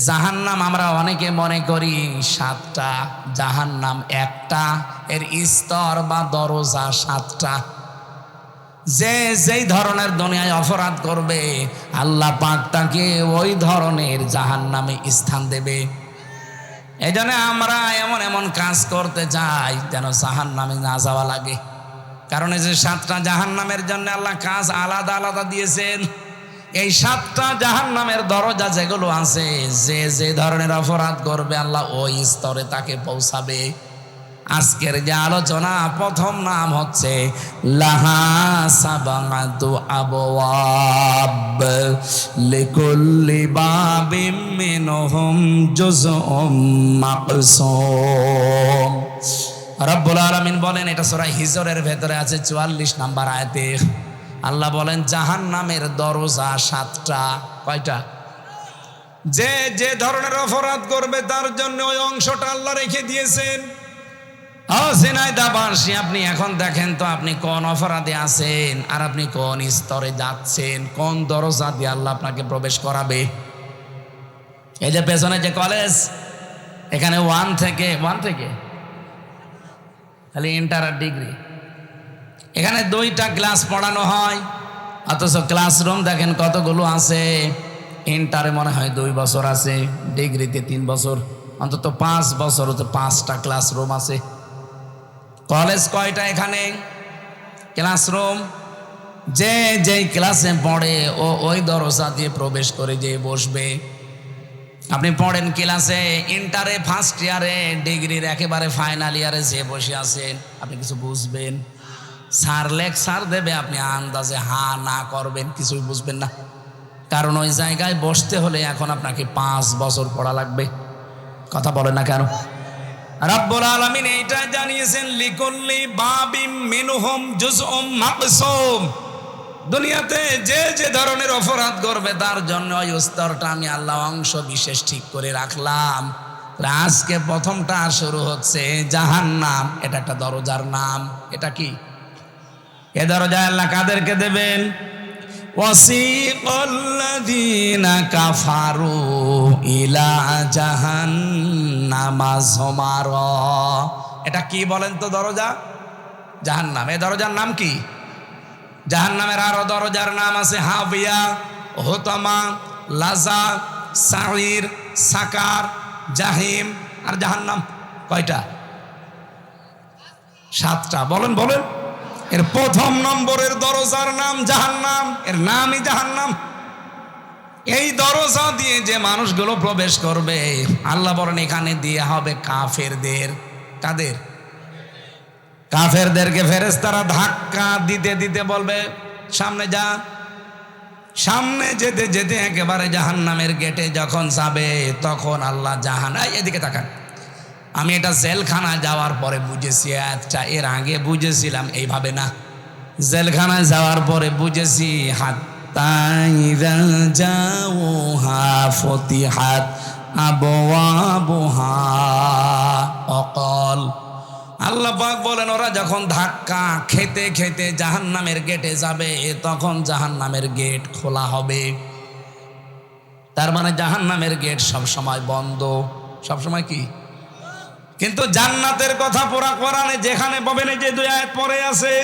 জাহান্নাম আমরা অনেকে মনে করি 7টা, জাহান্নাম একটা, এর স্তর বা দরজা 7টা। যে যেই ধরনের দুনিয়ায় অপরাধ করবে আল্লাহ পাক তাকে ওই ধরনের জাহান্নামে স্থান দেবে। এই জন্য আমরা এমন এমন কাজ করতে চাই যেন জাহান্নামে না যাওয়া লাগে। কারণ এই যে 7টা জাহান্নামের জন্য আল্লাহ কাজ আলাদা আলাদা দিয়েছেন। এই 7টা জাহান্নামের দরজা যেগুলো আছে, যে যে ধরনের অপরাধ করবে আল্লাহ ওই স্তরে তাকে পৌঁছাবে। আজকের যে আলোচনা, প্রথম নাম হচ্ছে লাহা সাবাতু আবওয়াব লিকুল্লি বাবিম মিনহুম জুজউম মাকসুম। রব্বুল আলামিন বলেন, এটা সূরা হিজরের ভেতরে আছে 44 নম্বর আয়াতে। আল্লাহ বলেন জাহান্নামের দরজা 7টা। কয়টা? যে যে ধরনের অপরাধ করবে তার জন্য ওই অংশটা আল্লাহ রেখে দিয়েছেন। আপনি এখন দেখেন তো আপনি কোন অপরাধে আছেন আর আপনি কোন স্তরে যাচ্ছেন, কোন দরজা দিয়ে আল্লাহ আপনাকে প্রবেশ করাবে। এই যে পেছনে যে কলেজ, এখানে 1 থেকে খালি ইন্টার আর ডিগ্রি, এখানে 2টা ক্লাস পড়ানো হয়, অথচ ক্লাসরুম দেখেন কতগুলো আছে। ইন্টারে মনে হয় 2 বছর আছে, ডিগ্রিতে 3 বছর, অন্তত 5 বছর, 5টা ক্লাসরুম আছে। কলেজ কয়টা? এখানে ক্লাসরুম। যে যেই ক্লাসে পড়ে ও ওই দরজা দিয়ে প্রবেশ করে যে বসবে। আপনি পড়েন ক্লাসে, ইন্টারে 1st ইয়ারে, ডিগ্রির একেবারে ফাইনাল ইয়ারে যে বসে আছেন, আপনি কিছু বুঝবেন? স্যার লেকচার দেবে, আপনি আন্দাজে হা না করবেন, কিছুই বুঝবেন না। কারণ ওই জায়গায় বসতে হলে এখন আপনাকে 5 বছর পড়া লাগবে। কথা বলে না কেন? রব্বুল আলামিন এইটা জানিয়েছেন, লিকুল্লি বাবিম মিনহুম জুজউম মাকসুম। দুনিয়াতে যে যে ধরনের অপরাধ করবে তার জন্য ওই স্তরটা আমি আল্লাহ অংশ বিশেষ ঠিক করে রাখলাম। আজকে প্রথমটা শুরু হচ্ছে জাহান্নাম। এটা একটা দরজার নাম। এটা কি? এ দরজায় আল্লাহ কাদেরকে দেবেন? ওয়াসিকাল্লাযীনা কাফারু ইলা জাহান্নামা যুমারা। এটা কি বলেন তো? দরজা জাহান্নাম। এই দরজার নাম কি? জাহান্নামের আরো দরজার নাম আছে হাবিয়া, হুতামা, লাজা, সাঈর, সাকার, জাহিম আর জাহান্নাম। কয়টা? 7টা। বলেন বলেন। এর প্রথম নম্বরের দরজার নাম জাহান্নাম, এর নামই জাহান্নাম। এই দরজা দিয়ে যে মানুষগুলো প্রবেশ করবে আল্লাহ বলেন এখানে দিয়ে হবে কাফেরদের। কাদের? কাফেরদেরকে ফেরেশতারা ধাক্কা দিতে দিতে বলবে সামনে যা। সামনে যেতে যেতে একেবারে জাহান্নামের গেটে যখন যাবে তখন আল্লাহ এদিকে তাকান। আমি এটা জেলখানা যাওয়ার পরে বুঝেছি, আচ্ছা এর আগে বুঝেছিলাম এইভাবে না। জেলখানায় যাওয়ার পরে বুঝেছি হাত্তা ইযা জাউহা ফতিহাত আবওয়াবুহা অকল। আল্লাহ পাক বলেন ওরা যখন ধাক্কা খেতে খেতে জাহান্নামের গেটে যাবে তখন জাহান্নামের গেট খোলা হবে। তার মানে জাহান্নামের গেট সব সময় বন্ধ। সব সময় কি? কিন্তু জান্নাতের কথা পুরা কোরআনে যেখানে পাবেন, এই যে 2 আয়াত পরে আছে,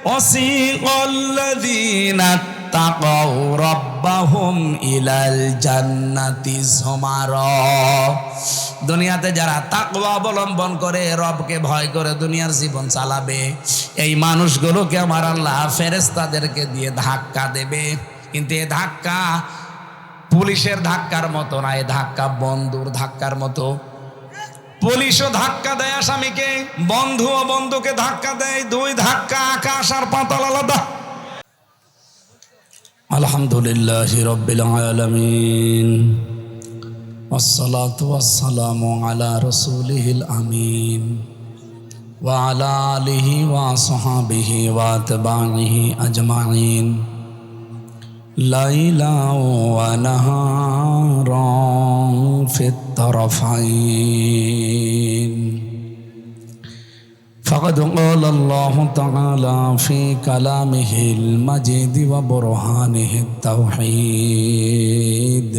ওয়াসিকাল্লাযীনা তাকাউ রাব্বাহুম ইলাল জান্নাতি যুমারা। দুনিয়াতে যারা তাকওয়া অবলম্বন করে, রবকে ভয় করে দুনিয়ার জীবন চালাবে, এই মানুষগুলোকে আমার আল্লাহ ফেরেশতাদেরকে দিয়ে ধাক্কা দেবে। কিন্তু এই ধাক্কা পুলিশের ধাক্কার মতো না, এই ধাক্কা বন্ধুর ধাক্কার মতো। পুলিশও ধাক্কা দেয় আসামিকে, বন্ধুও বন্ধুকে ধাক্কা দেয়। 2 ধাক্কা, আকাশ আর পাতাল আলাদা। আলহামদুলিল্লাহি রাব্বিল আলামিন, ওয়াসসালাতু ওয়াসসালামু আলা রাসূলিহিল আমিন ওয়া আলা আলিহি ওয়া আসহাবিহি ওয়া আতবাইহি আজমাইন লাইলা ওয়া নাহারান ফিত তারফাইন। فقد قال الله تعالى في كلامه المجيد وبرهانه التوحيد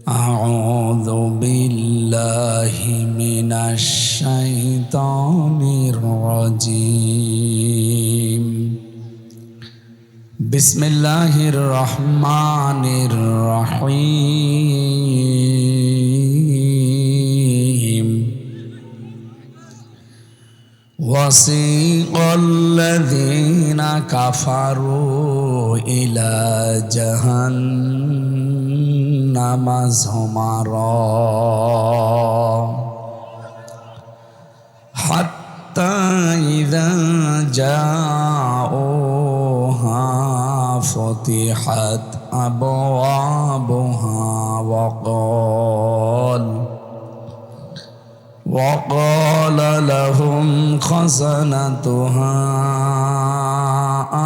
أعوذ بالله من الشيطان الرجيم بسم الله الرحمن الرحيم وسيق الذين كفروا إلى جهنم زمرا حتى إذا جاءوها فتحت أبوابها وقال لهم خزنتها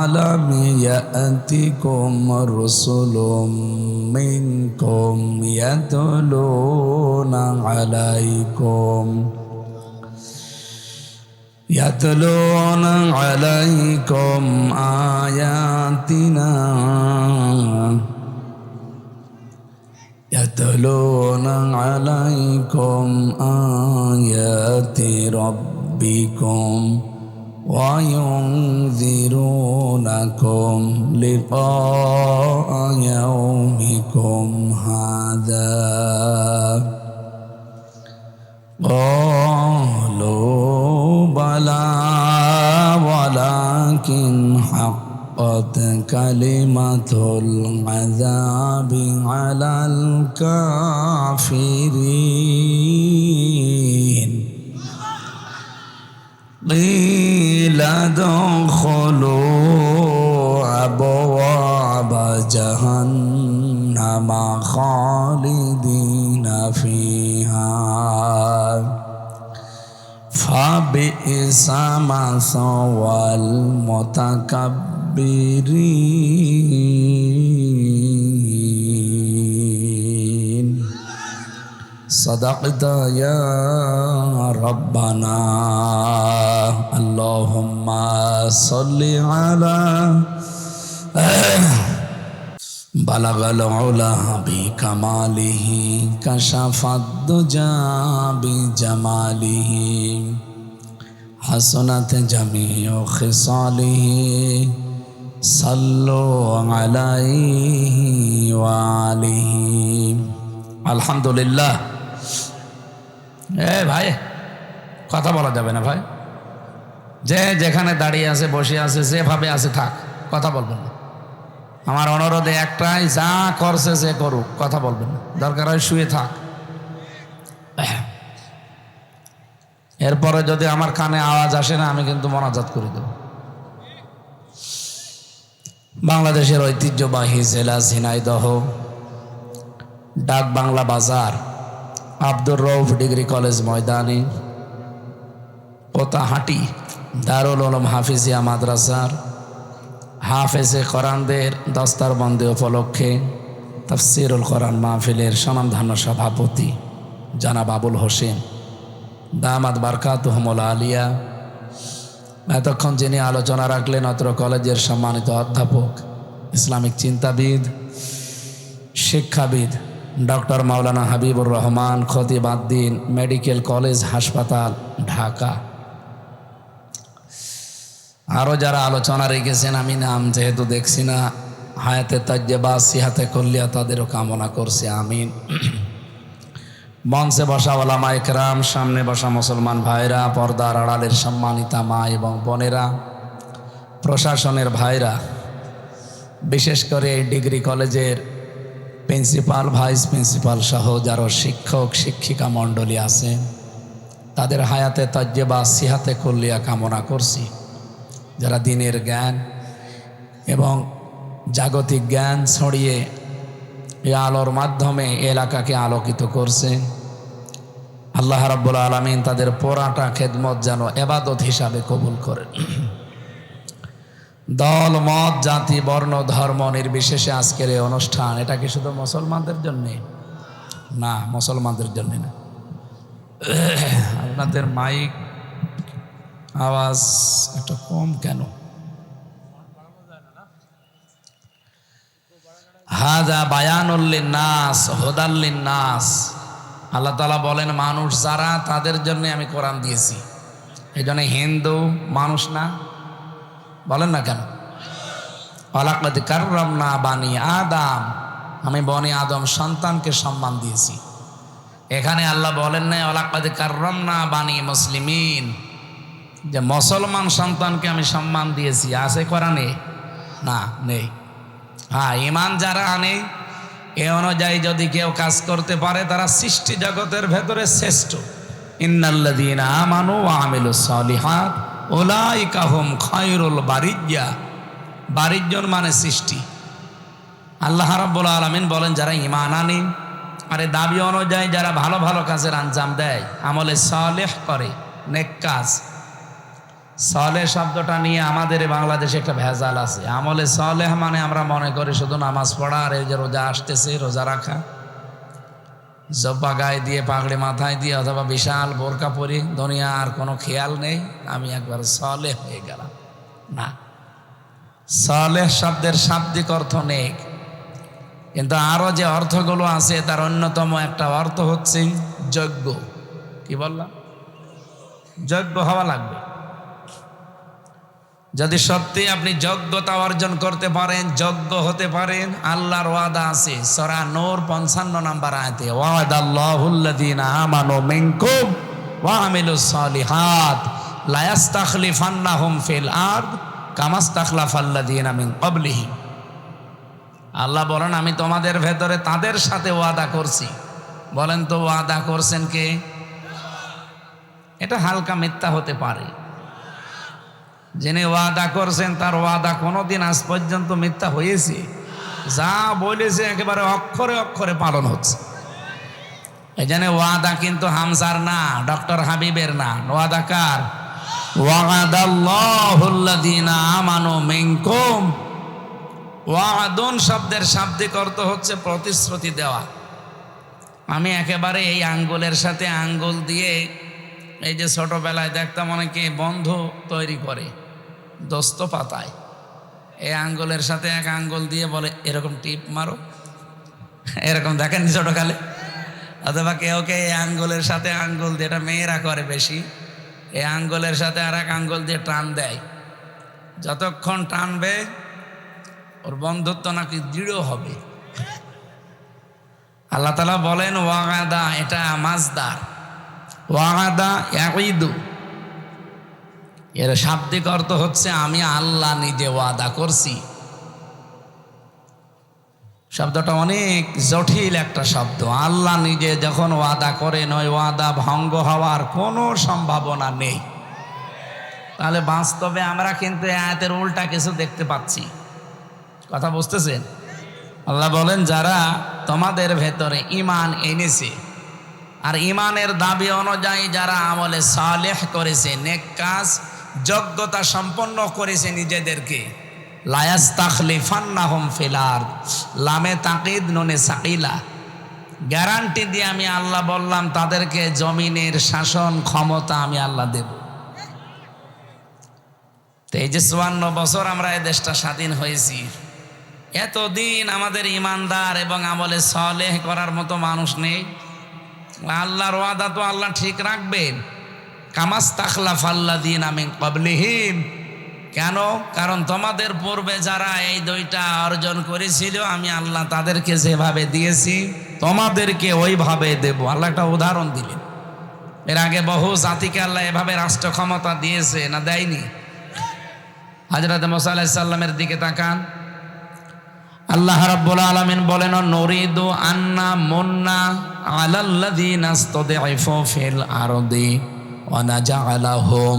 ألم يأتكم رسل منكم يتلون عليكم آياتنا يتلون عليكم آيات ربكم وينذرونكم لقاء يومكم هذا قالوا بلى ولكن حقت كلمة العذاب على الكافرين قيل ادخلوا أبواب جهنم خالدين فيها فبئس مثوى المتكبرين صدقت يا ربنا اللهم صل على بلغ العلا بكماله كشف الدجى بجماله حسنت جميع خصاله صلوا عليه وآله আলহামদুলিল্লাহ। ভাই কথা বলা যাবে না ভাই, যে যেখানে দাঁড়িয়ে আছে বসে আছে যেভাবে আছে থাক, কথা বলবেন না। আমার অনুরোধে একটাই, যা করছে যে করুক, কথা বলবেন না, দরকার হয় শুয়ে থাক। এরপরে যদি আমার কানে আওয়াজ আসে না, আমি কিন্তু মোনাজাত করে দেব। বাংলাদেশের ঐতিহ্যবাহী জেলা ঝিনাইদহ, ডাক বাংলা বাজার, আব্দুর রউফ ডিগ্রি কলেজ ময়দানে, পোতাহাটি দারুল উলুম হাফিজিয়া মাদ্রাসার হাফেজে কোরআনদের দস্তারবন্দি উপলক্ষে তাফসিরুল কোরআন মাহফিলের স্বনামধন্য সভাপতি জনাব আবুল হোসেন দামাত বারকাতুহুমুল আলিয়া, এতক্ষণ যিনি আলোচনা রাখলেন অত্র কলেজের সম্মানিত অধ্যাপক, ইসলামিক চিন্তাবিদ, শিক্ষাবিদ ডক্টর মাওলানা হাবিবুর রহমান খতিবাদ্দিন মেডিকেল কলেজ হাসপাতাল ঢাকা। আরও যারা আলোচনা রেখেছেন, আমি নাম যেহেতু দেখছি না, হায়াতে তাজ্জেবা সিহাতে কল্লিয়া তাদেরও কামনা করছে, আমিন। মঞ্চে বসা ওলামা ইকরাম, সামনে বসা মুসলমান ভাইরা, পর্দার আড়ালের সম্মানিতা মা এবং বোনেরা, প্রশাসনের ভাইরা, বিশেষ করে এই ডিগ্রি কলেজের প্রিন্সিপাল, ভাইস প্রিন্সিপাল সহ যারা শিক্ষক শিক্ষিকা মণ্ডলী আছে, তাদের হায়াতে তাজ্জেবা সিহাতে কল্লিয়া কামনা করছি। যারা দিনের জ্ঞান এবং জাগতিক জ্ঞান ছড়িয়ে এই আলোর মাধ্যমে এলাকাকে আলোকিত করছে, আল্লাহ রাব্বুল আলামিন তাদের পুরাটা খেদমত যেন ইবাদত হিসাবে কবুল করেন। দল মত জাতি বর্ণ ধর্ম নির্বিশেষে আজকের এই অনুষ্ঠান, এটা কি শুধু মুসলমানদের জন্যে? না, মুসলমানদের জন্য না। আপনাদের মাইক আওয়াজ একটা কম কেন? হাযা বায়ানুল লিন্নাস হুদাল লিন্নাস। আল্লাহ তাআলা বলেন মানুষ যারা তাদের জন্য আমি কোরআন দিয়েছি। এই জন্য হিন্দু মানুষ না, বলেন না কেন? ওয়ালাকাদ কাররামনা বানি আদম, আমি বনি আদম সন্তানকে সম্মান দিয়েছি। এখানে আল্লাহ বলেন না ওয়ালাকাদ কাররামনা বানি মুসলিমিন, যে মুসলমান সন্তানকে আমি সম্মান দিয়েছি। আছে কোরআনে? না, নেই। হ্যাঁ, ঈমান যারা আনে এ অনুযায়ী যদি কেউ কাজ করতে পারে তারা সৃষ্টি জগতের ভেতরে শ্রেষ্ঠ। ইন্নাল্লাযীনা আমানু ওয়া আমিলুস সালিহাত উলাইকা হুম খায়রুল বারিজ্জা। বারিজ্জন মানে সৃষ্টি। আল্লাহ রাব্বুল আলামিন বলেন যারা ঈমান আনে আর এই দাবি অনুযায়ী যারা ভালো ভালো কাজের আঞ্জাম দেয়, আমলে সালেহ করে, নেক কাজ। সালেহ শব্দটা নিয়ে আমাদের বাংলাদেশে একটা ভেজাল আছে। আমলে সালেহ মানে আমরা মনে করি শুধু নামাজ পড়া আর এই যে রোজা আসতেছে রোজা রাখা, জব্বা গায়ে দিয়ে পাগড়ি মাথায় দিয়ে অথবা বিশাল বোরকা পরি, দুনিয়ার কোনো খেয়াল নেই, আমি একবার সালেহ হয়ে গেলাম। না, সালেহ শব্দের শাব্দিক অর্থ নেই, কিন্তু আরো যে অর্থগুলো আছে তার অন্যতম একটা অর্থ হচ্ছে যোগ্য। কি বললাম? যোগ্য হওয়া লাগবে। যদি সত্যি আপনি যোগ্যতা অর্জন করতে পারেন, যোগ্য হতে পারেন, আল্লাহর ওয়াদা আছে সূরা নূর 55 নম্বর আয়াতে, ওয়াদাল্লাহুল্লাযীনা আমানু মিনকুম ওয়া আমিলুস সালিহাত লা ইস্তাখলিফান্নাহুম ফিল আরদ কামা ইস্তাখলাফাল্লাযীনা মিন ক্বাবলিহিম। আল্লাহ বলেন আমি তোমাদের ভেতরে তাদের সাথে ওয়াদা করছি। বলেন তো ওয়াদা করছেন কে? এটা হালকা মিথ্যা হতে পারে। যিনি ওয়াদা করছেন তার ওয়াদা কোনোদিন আজ পর্যন্ত মিথ্যা হয়েছে? যা বলেছে একেবারে অক্ষরে অক্ষরে পালন হচ্ছে। এই জন্য ওয়াদা কিন্তু হামজার না, ডক্টর হাবিবের না। ওয়াদা কার? ওয়াদাল্লাহুল্লাযীনা আমানু মিনকুম। ওয়াদুন শব্দের শাব্দিক অর্থ হচ্ছে প্রতিশ্রুতি দেওয়া। আমি একেবারে এই আঙ্গুলের সাথে আঙ্গুল দিয়ে, এই যে ছোটবেলায় দেখতাম অনেকে বন্ধু তৈরি করে দোস্ত পাতায়, এই আঙ্গুলের সাথে এক আঙ্গুল দিয়ে বলে এরকম টিপ মারো, এরকম দেখেন ছোটকালে। অথবা কেউ কে এই আঙ্গুলের সাথে আঙ্গুল দিয়ে, এটা মেয়েরা করে বেশি, এই আঙ্গুলের সাথে আর এক আঙ্গুল দিয়ে টান দেয়। যতক্ষণ টানবে ওর বন্ধুত্ব নাকি দৃঢ় হবে। আল্লাহ তাআলা বলেন ওয়াদা, এটা মাজদার, ওয়াদা ইয়াঈদু, এর শাব্দিক অর্থ হচ্ছে আমি আল্লাহ নিজে ওয়াদা করছি। শব্দটা অনেক জটিল একটা শব্দ। আল্লাহ নিজে যখন ওয়াদা করেন ওই ওয়াদা ভঙ্গ হওয়ার কোনো সম্ভাবনা নেই। তাহলে বাস্তবে আমরা কিন্তু এই আয়াতের উল্টা কিছু দেখতে পাচ্ছি। কথা বুঝতেছেন? আল্লাহ বলেন যারা তোমাদের ভেতরে ঈমান এনেছে আর ঈমানের দাবি অনুযায়ী যারা আমলে সালেহ করেছে, নেক কাজ, যোগ্যতা সম্পন্ন করেছে নিজেদেরকে, লা ইস্তাখলিফান্নাহুম ফিল আরদ, লামে তাকিদ নুনে সাকিলা, গ্যারান্টি দিয়ে আমি আল্লাহ বললাম তাদেরকে জমিনের শাসন ক্ষমতা আমি আল্লাহ দেব। তো এই যে 54 বছর আমরা এই দেশটা স্বাধীন হয়েছি, এতদিন আমাদের ইমানদার এবং আমলে সালেহ করার মতো মানুষ নেই। আল্লাহর ওয়াদা তো আল্লাহ ঠিক রাখবেন। কামাস্তাখলাফাল্লাযীনা মিন ক্বাবলিহিম, কেন? কারণ তোমাদের পূর্বে যারা এই দুইটা অর্জন করেছিল আমি আল্লাহ তাদেরকে যেভাবে দিয়েছি তোমাদেরকে ওইভাবে দেব। আল্লাহ একটা উদাহরণ দিলেন। এর আগে বহু জাতিকে আল্লাহ এভাবে রাষ্ট্র ক্ষমতা দিয়েছে না দেয়নি? হযরত মুসা আলাইহিস সালামের দিকে তাকান। আল্লাহ রাব্বুল আলামিন বলেন নুরিদু আন্না মুন্না আলাল্লাযীনা ইসতাদঈফু ফিল আরদি ওয়া নাজআলাহুম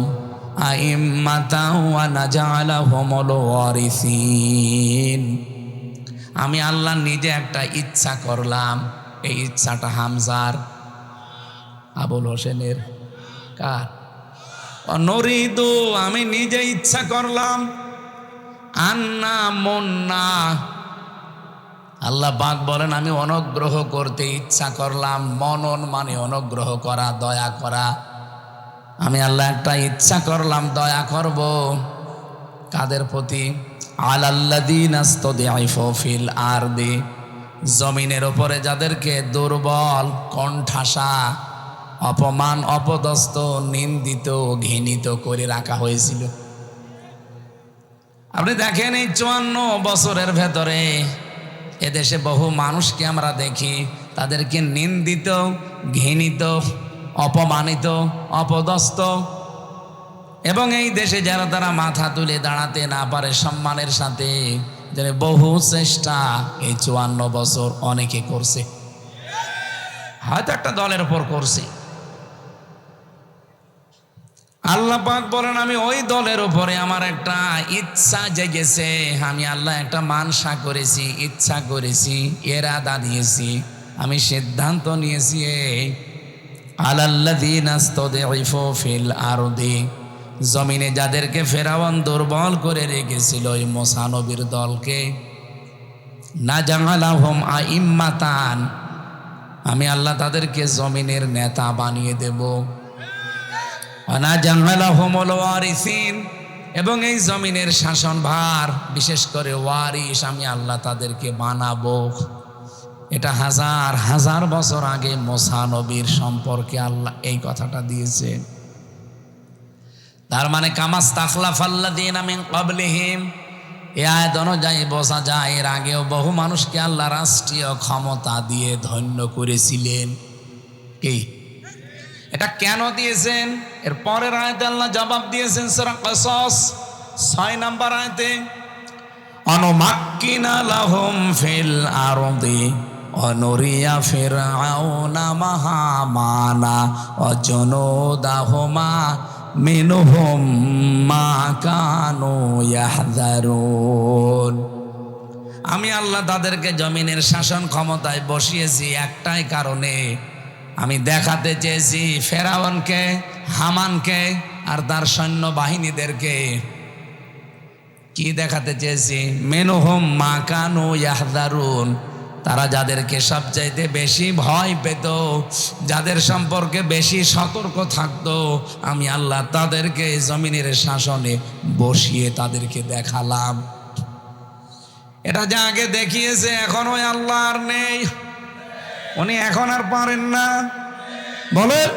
আইম্মাতান ওয়া নাজআলাহুমুল ওয়ারিসিন। আমি আল্লাহ নিজে একটা ইচ্ছা করলাম। এই ইচ্ছাটা হামজার, আবুল হোসেনের, কার? নুরিদু, আমি নিজে ইচ্ছা করলাম, আন্না মুন্না, আল্লাহ পাক বলেন আমি অনুগ্রহ করতে ইচ্ছা করলাম। মনন মানে অনুগ্রহ করা, দয়া করা। আমি আল্লাহ একটা ইচ্ছা করলাম, দয়া করব। কাদের প্রতি? আলাল্লাযীনা ইসতাদঈফু ফিল আরদি, জমিনের উপরে যাদেরকে দুর্বল, কণ্ঠাসা, অপমান, অপদস্থ, নিন্দিত, ঘৃণিত করে রাখা হয়েছিল। আপনি দেখেন এই 54 বছরের ভেতরে এদেশে বহু মানুষকে আমরা দেখি তাদেরকে নিন্দিত, ঘৃণিত, অপমানিত, অপদস্থ, এবং এই দেশে যারা তারা মাথা তুলে দাঁড়াতে না পারে সম্মানের সাথে, যেন বহু চেষ্টা এই 54 বছর অনেকে করছে, হয়তো একটা দলের উপর করছে। আল্লাহ পাক বলেন আমি ওই দলের উপরে আমার একটা ইচ্ছা জেগেছে, আমি আল্লাহ একটা মানসা করেছি, ইচ্ছা করেছি, ইরাদা দিয়েছি, আমি সিদ্ধান্ত নিয়েছি। আলাল্লাযীনা ইসতাদঈফু ফিল আরদি, জমিনে যাদেরকে ফেরাউন দুর্বল করে রেখেছিল ওই মুসা নবীর দলকে, নাজআলাহুম আইম্মাতান, আমি আল্লাহ তাদেরকে জমিনের নেতা বানিয়ে দেব। নাজআলাহুমুল ওয়ারিসিন, এবং এই জমিনের শাসনভার বিশেষ করে ওয়ারিস আমি আল্লাহ তাদেরকে বানাবো। এটা হাজার হাজার বছর আগে মুসা নবীর সম্পর্কে আল্লাহ এই কথাটা দিয়েছে। তার মানে কামাস্তাখলাফাল্লাযীনা মিন ক্বাবলিহিম, এই আয়াত অনুযায়ী বোঝা যায় এর আগেও বহু মানুষকে আল্লাহ রাষ্ট্রীয় ক্ষমতা দিয়ে ধন্য করেছিলেন। কি এটা কেন দিয়েছেন? এর পরের আয়াতে আল্লাহ জবাব দিয়েছেন সূরা কসস 6 নম্বর আয়াতে, অনুমাক্কিনা লাহুম ফিল আরদি অনুরিয়া ফিরআউনা মাহামানা ওয়াজুনুদাহুমা মিনহুম মা কানু ইয়াহযারুন, আমি আল্লাহ তাদেরকে জমিনের শাসন ক্ষমতায় বসিয়েছি একটাই কারণে, আমি দেখাতে চেয়েছি ফেরাউনকে, হামানকে আর তার সৈন্য বাহিনীদেরকে। কি দেখাতে চেয়েছি? মিনহুম মা কানু ইয়াহযারুন, তারা যাদেরকে সবচাইতে বেশি ভয় পেত, যাদের সম্পর্কে বেশি সতর্ক থাকতো, আমি আল্লাহ তাদেরকে জমিনের শাসনে বসিয়ে তাদেরকে দেখালাম। এটা যা আগে দেখিয়েছে এখন ওই আল্লাহ আর নেই, উনি এখন আর পারেন না। বলেন,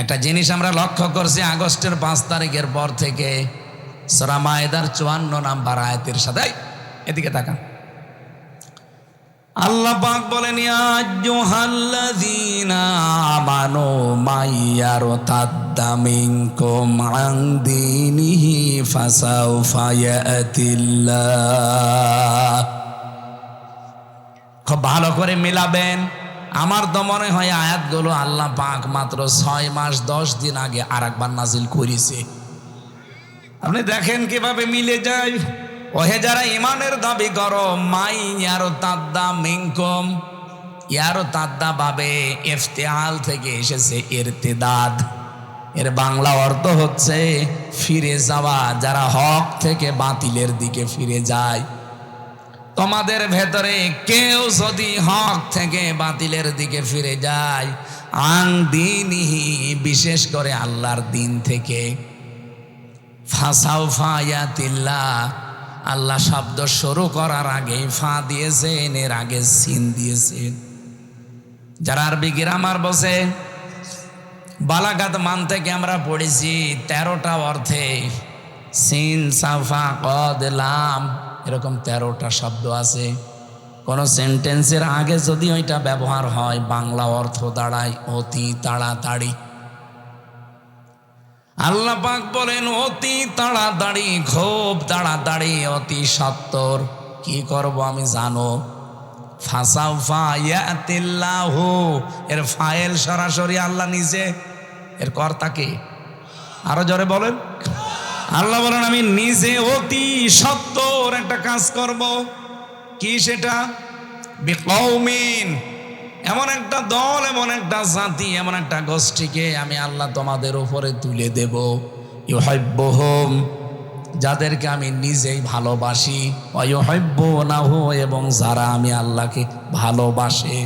একটা জিনিস আমরা লক্ষ্য করছি আগস্টের 5 তারিখের পর থেকে সূরা মায়েদার 54 নম্বর আয়াতের সাথে, এদিকে তাকান, আল্লাহ পাক বলেন ইয়া আইয়ুহাল্লাযীনা আমানু মাইয়ারতাদ্দা মিনকুম আন দীনিহি ফাসাউফা ইয়াতিল্লাহ। খুব ভালো করে মিলাবেন। আমার তো মনে হয় আয়াতগুলো আল্লাহ পাক মাত্র 6 মাস 10 দিন আগে আরেকবার নাজিল করেছে। আপনি দেখেন কিভাবে মিলে যায়। ওহে যারা ইমানের দাবি করো, মাই ইয়ারতাদ্দা মিনকুম, ইয়ারতাদ্দা ভাবে ইফতিআল থেকে এসেছে ইরতিদাদ, এর বাংলা অর্থ হচ্ছে ফিরে যাওয়া, যারা হক থেকে বাতিলের দিকে ফিরে যায়। তোমাদের ভেতরে কেউ যদি হক থেকে বাতিলের দিকে ফিরে যায়, আন দীনিহি, বিশেষ করে আল্লাহর দিন থেকে, ফাসাউফা ইয়াতিল্লাহ, আল্লাহ শব্দ শুরু করার আগে ফা দিয়েছেন, এর আগে সিন দিয়েছেন। যারা আরবি গ্রামার বসে, বালাগাত মান থেকে আমরা পড়েছি 13টা অর্থে সিন, সাফা, কদ, লাম, এরকম 13টা শব্দ আছে। কোন সেন্টেন্সের আগে যদি ওইটা ব্যবহার হয়, বাংলা অর্থ দাঁড়ায় অতি তাড়াতাড়ি। আল্লাহ পাক বলেন অতি তাড়াতাড়ি, খুব তাড়াতাড়ি, অতি সত্বর। কি করব আমি জানো? ফাসাউফা ইয়াতিল্লাহু, এর ফাইল সরাসরি আল্লাহ নিজে, এর কর্তা কে? আরো জোরে বলেন। আল্লাহ বলেন আমি নিজে অতি সত্বর একটা কাজ করব। কি সেটা? বিকৌমিন, এমন একটা দল, এমন একটা জাতি, এমন একটা গোষ্ঠীকে আমি আল্লাহ তোমাদের উপরে তুলে দেব, ইউহিব্বুহুম, যাদেরকে আমি নিজেই ভালোবাসি, ওয়া ইউহিব্বুনাহু, এবং যারা আমি আল্লাহকে ভালোবাসে।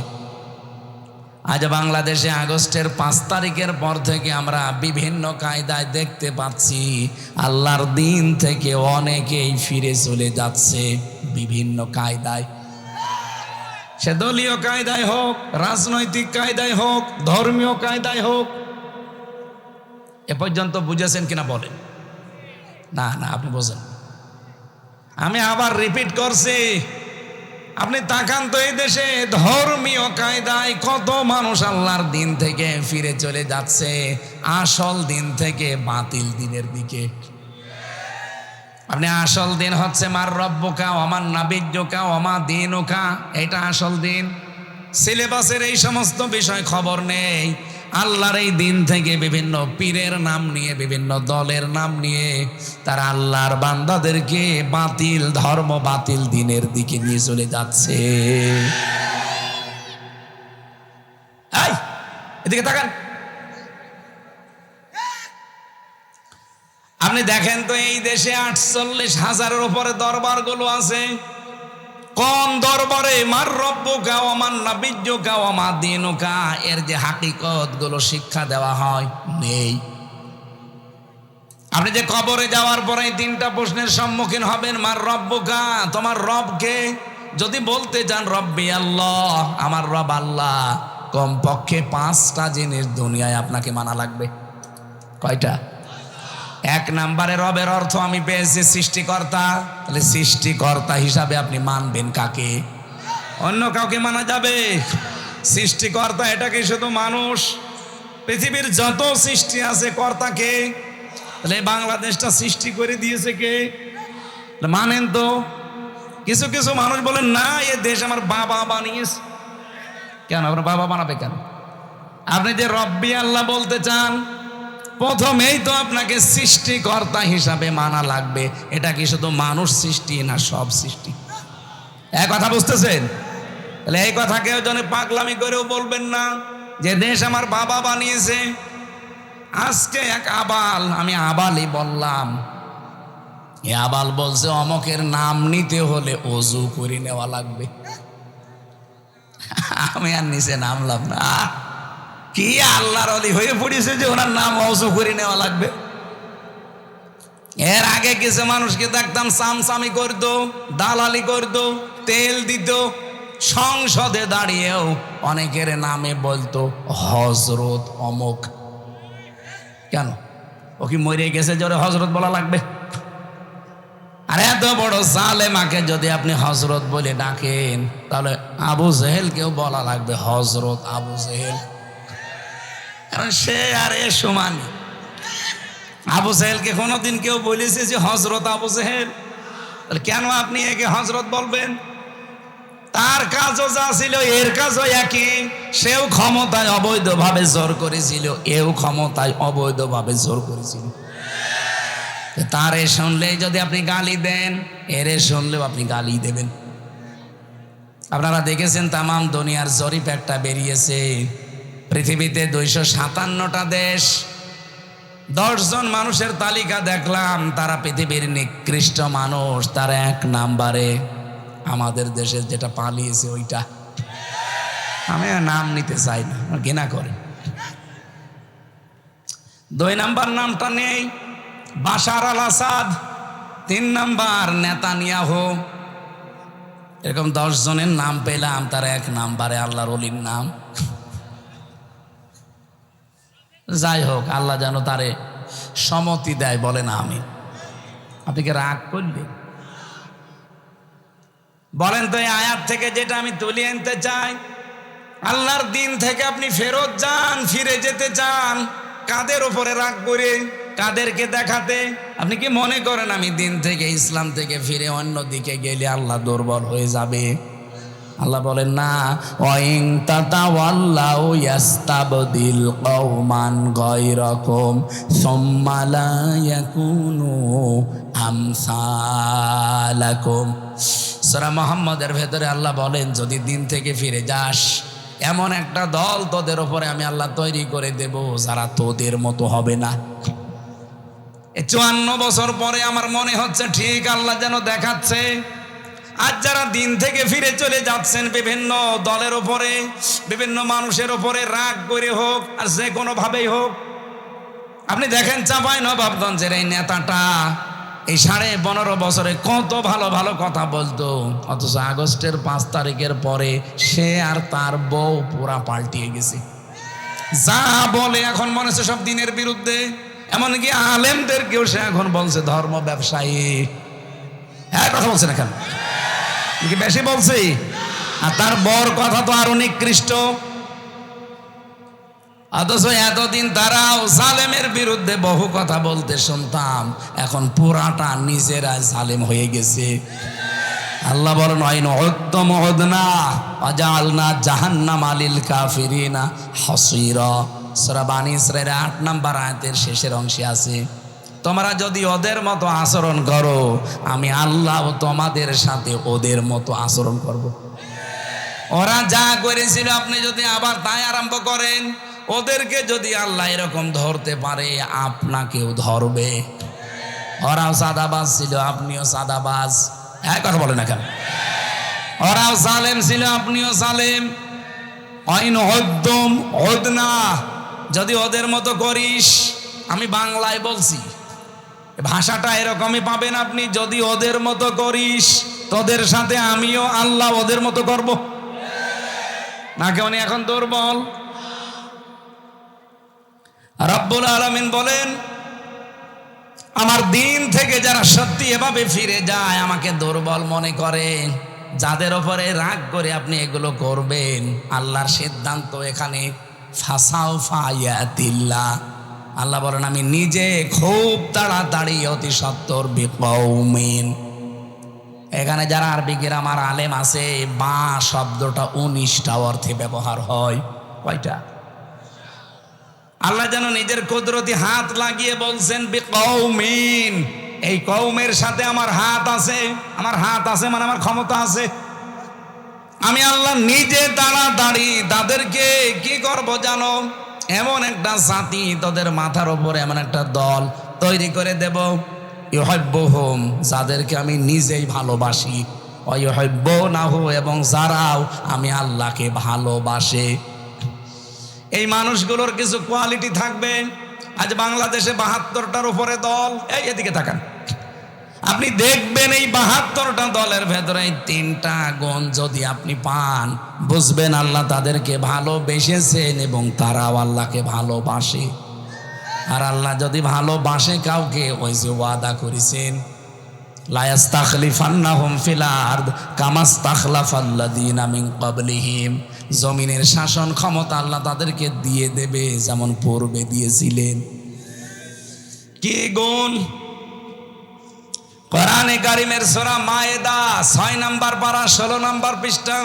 আজ বাংলাদেশে আগস্টের 5 তারিখের পর থেকে আমরা বিভিন্ন কায়দায় দেখতে পাচ্ছি আল্লাহর দিন থেকে অনেকেই ফিরে চলে যাচ্ছে বিভিন্ন কায়দায়। সে দলীয় কায়দায় হোক, রাজনৈতিক কায়দায় হোক, ধর্মীয় কায়দায় হোক। এ পর্যন্ত বুঝেছেন কিনা বলেন? না না, আপনি বোঝেন। আমি আবার রিপিট করছি, আপনি তাকান তো এই দেশে ধর্মীয় কায়দায় কত মানুষ আল্লাহর দিন থেকে ফিরে চলে যাচ্ছে আসল দিন থেকে বাতিল দিনের দিকে। আপনি আসল দিন হচ্ছে মার রব্বুকা ওমা নাবিয়্যুকা ওমা দীনুকা, এটা আসল দিন। সিলেবাসের এই সমস্ত বিষয় খবর নেই। আল্লাহর এই দিন থেকে বিভিন্ন পীরের নাম নিয়ে, বিভিন্ন দলের নাম নিয়ে তারা আল্লাহর বান্দাদেরকে বাতিল ধর্ম, বাতিল দিনের দিকে নিয়ে চলে যাচ্ছে। এই এদিকে তাকান, আপনি দেখেন তো এই দেশে 48,000-এর উপরে দরবারগুলো আছে। কোন দরবারে মার রব্বুকা ওমা নাবিয়্যুকা ওমা দীনুকা এর যে হাকিকত গুলো শিক্ষা দেওয়া হয় নেই। আপনি যে কবরে যাওয়ার পরে 3টা প্রশ্নের সম্মুখীন হবেন। মার রব্বুকা, তোমার রবকে যদি বলতে চান রব্বি আল্লাহ, আমার রব আল্লাহ, কমপক্ষে 5টা জিনিস দুনিয়ায় আপনাকে মানা লাগবে। কয়টা? 1 নম্বরে রবের অর্থ আমি পেয়েছি সৃষ্টিকর্তা। তাহলে সৃষ্টিকর্তা হিসাবে আপনি মানবেন কাকে? অন্য কাউকে মানা যাবে? সৃষ্টিকর্তা এটা কি শুধু মানুষ? পৃথিবীর যত সৃষ্টি আছে কর্তাকে। তাহলে বাংলাদেশটা সৃষ্টি করে দিয়েছে কে? মানেন তো। কিছু কিছু মানুষ বলেন না, এ দেশ আমার বাবা বানিয়েছে। কেন আপনার বাবা বানাবে কেন? আপনি যে রব্বি আল্লাহ বলতে চান, প্রথমেই তো আপনাকে সৃষ্টিকর্তা হিসাবে মানা লাগবে। এটা কি শুধু মানুষ সৃষ্টি না সব সৃষ্টি? এক কথা বুঝতেছেন? তাহলে এই কথা কেউ যেন পাগলামি করেও বলবেন না যে দেশ আমার বাবা বানিয়েছে। আজকে এক আবাল, আমি আবালই বললাম, এ আবাল বলছে অমকের নাম নিতে হলে অজু করে নেওয়া লাগবে। আমি আর নিচে নামলাম না। কি আল্লাহর ওলি হয়ে পড়েছে যে ওনার নাম অজু করে নেওয়া লাগবে? এর আগে কিছু মানুষকে দেখতাম সামসামি করতো, দালালি করতো, তেল দিত। সংসদে দাঁড়িয়েও অনেকের নামে বলতো হজরত অমুক। কেন? ও কি মরে গেছে জোরে হজরত বলা লাগবে? আর এত বড় জালেমাকে যদি আপনি হজরত বলে ডাকেন, তাহলে আবু জেহেলকেও বলা লাগবে হজরত আবু জেহেল। কারণ সে আর এ সমান। আবু জেহেলকে কোনোদিন কেউ বলেছে যে হজরত আবু জেহেল? তাহলে কেন আপনি একে হজরত বলবেন? তার কাজও যা ছিল এর কাজও একই। সেও ক্ষমতায় অবৈধভাবে জোর করেছিল, এও ক্ষমতায় অবৈধভাবে জোর করেছিল। তারে শুনলেই যদি আপনি গালি দেন, এরে শুনলেও আপনি গালি দেবেন। আপনারা দেখেছেন তামাম দুনিয়ার জরিপ একটা বেরিয়েছে। পৃথিবীতে 257টা দেশ, 10 জন মানুষের তালিকা দেখলাম, তারা পৃথিবীর নিকৃষ্ট মানুষ। তার 1 নম্বরে আমাদের দেশের যেটা পালিয়েছে ওইটা। আমি নাম নিতে চাই না, ঘৃণা করে। 2 নম্বর নামটা নেই, বাশার আল আসাদ। 3 নম্বর নেতানিয়াহু। এরকম 10 জনের নাম পেলাম, তার 1 নম্বরে আল্লাহর ওলির নাম। যাই হোক, আল্লাহ যেন তারে সম্মতি দেয়, বলে না আমি। আপনি কি রাগ করলেন? বলেন তো এই আয়াত থেকে যেটা আমি তুলে আনতে চাই, আল্লাহর দিন থেকে আপনি ফেরত যান, ফিরে যেতে চান, কাদের উপরে রাগ করে, কাদেরকে দেখাতে? আপনি কি মনে করেন আমি দিন থেকে, ইসলাম থেকে ফিরে অন্য দিকে গেলে আল্লাহ দুর্বল হয়ে যাবে? আল্লাহ বলেন না, ওয়াইন তাতাওয়াল্লাউ ইয়াস্তাবদিল কওমান গায়রাকুম সুম্মা লা ইয়াকুনু আমসালাকুম। সূরা মুহাম্মদের ভেতরে আল্লাহ বলেন, যদি দিন থেকে ফিরে যাস, এমন একটা দল তোদের উপরে আমি আল্লাহ তৈরি করে দেব যারা তোদের মতো হবে না। 54 বছর পরে আমার মনে হচ্ছে ঠিক আল্লাহ যেন দেখাচ্ছে আজ যারা দিন থেকে ফিরে চলে যাচ্ছেন বিভিন্ন দলের ওপরে, বিভিন্ন মানুষের ওপরে রাগ করে হোক আর যে কোনো ভাবেই হোক, আপনি দেখেন চাঁপাই নবাবগঞ্জের এই নেতাটা এই 15.5 বছরে কত ভালো ভালো কথা বলতো, অথচ আগস্টের 5 তারিখের পরে সে আর তার বউ পুরা পাল্টিয়ে গেছে। যা বলে এখন মনে হচ্ছে সব দিনের বিরুদ্ধে। এমনকি আলেমদেরকেও সে এখন বলছে ধর্ম ব্যবসায়ী। হ্যাঁ, কথা বলছে না কেন, কি বেশি বলছে? আর তার বর কথা তো আরো নিকৃষ্ট। অথচ এতদিন তারাও জালেমের বিরুদ্ধে বহু কথা বলতে শুনতাম, এখন পুরাটা নিজেরা জালেম হয়ে গেছে। আল্লাহ বলেন আইন উত্তম উদনা আজালনা জাহান্নাম আলিল কাফিরিনা হাসিরা। সূরা বানী ইসরাঈলের 8 নম্বর আয়াতের শেষের অংশে আছে, তোমরা যদি ওদের মতো আচরণ করো আমি আল্লাহ তোমাদের সাথে ওদের মতো আচরণ করব। ওরা যা করেছিল আপনি যদি আবার তাই আরম্ভ করেন, ওদেরকে যদি আল্লাহ এরকম ধরতে পারে আপনাকেও ধরবে। ওরাও সাদাবাজ ছিল, আপনিও সাদাবাজ। এক কথা বলে না কেন? ওরাও জালেম ছিল, আপনিও জালেম। আইন হদ্দম হদনা, যদি ওদের মতো করিস, আমি বাংলায় বলছি, ভাষাটা এরকমই পাবেন আপনি, যদি ওদের মতো করিস তোদের সাথে আমিও আল্লাহ ওদের মতো করব। নাকি উনি এখন দুর্বল? রব্বুল আলামিন বলেন আমার দিন থেকে যারা সত্যি এভাবে ফিরে যায়, আমাকে দুর্বল মনে করে, যাদের ওপরে রাগ করে আপনি এগুলো করবেন, আল্লাহর সিদ্ধান্ত এখানে ফাসাউফা ইয়াতিল্লাহ। আল্লাহ বলেন আমি নিজে খুব তাড়াতাড়ি অতি সত্বর বিকৌমিন। এখানে যারা আরবি গ্রামার আলেম আছে, বা শব্দটা 19টা অর্থে ব্যবহার হয়। কয়টা? আল্লাহ যেন নিজের কুদরতি হাত লাগিয়ে বলছেন বিকৌমিন, এই কওমের সাথে আমার হাত আছে। আমার হাত আছে মানে আমার ক্ষমতা আছে। আমি আল্লাহ নিজে তাড়াতাড়ি তাদেরকে কি করব জানো? এমন একটা জাতি, তাদের মাথার উপরে এমন একটা দল তৈরি করে দেব, ইউহিব্বুহুম, যাদেরকে আমি নিজেই ভালোবাসি, ওয়া ইউহিব্বুনাহু, এবং যারাও আমি আল্লাহকে ভালোবাসে। এই মানুষগুলোর কিছু কোয়ালিটি থাকবে। আজ বাংলাদেশে 72টার উপরে দল, এদিকে তাকান, আপনি দেখবেন এই 72টা দলের ভেতরে 3টা গুণ যদি আপনি পান, বুঝবেন আল্লাহ তাদেরকে ভালোবেসেছেন এবং তারাও আল্লাহকে ভালোবাসে। আর আল্লাহ যদি ভালোবাসে কাউকে, ওই যে ওয়াদা করেছেন লা ইস্তাখলিফান্নাহুম ফিল আরদ কামা ইস্তাখলাফাল্লাযীনা মিন ক্বাবলিহিম, জমিনের শাসন ক্ষমতা আল্লাহ তাদেরকে দিয়ে দেবে যেমন পূর্বে দিয়েছিলেন। কি গুণ? কোরআনে কারিমের সূরা মায়েদা 6 নম্বর পারা 16 নম্বর পৃষ্ঠা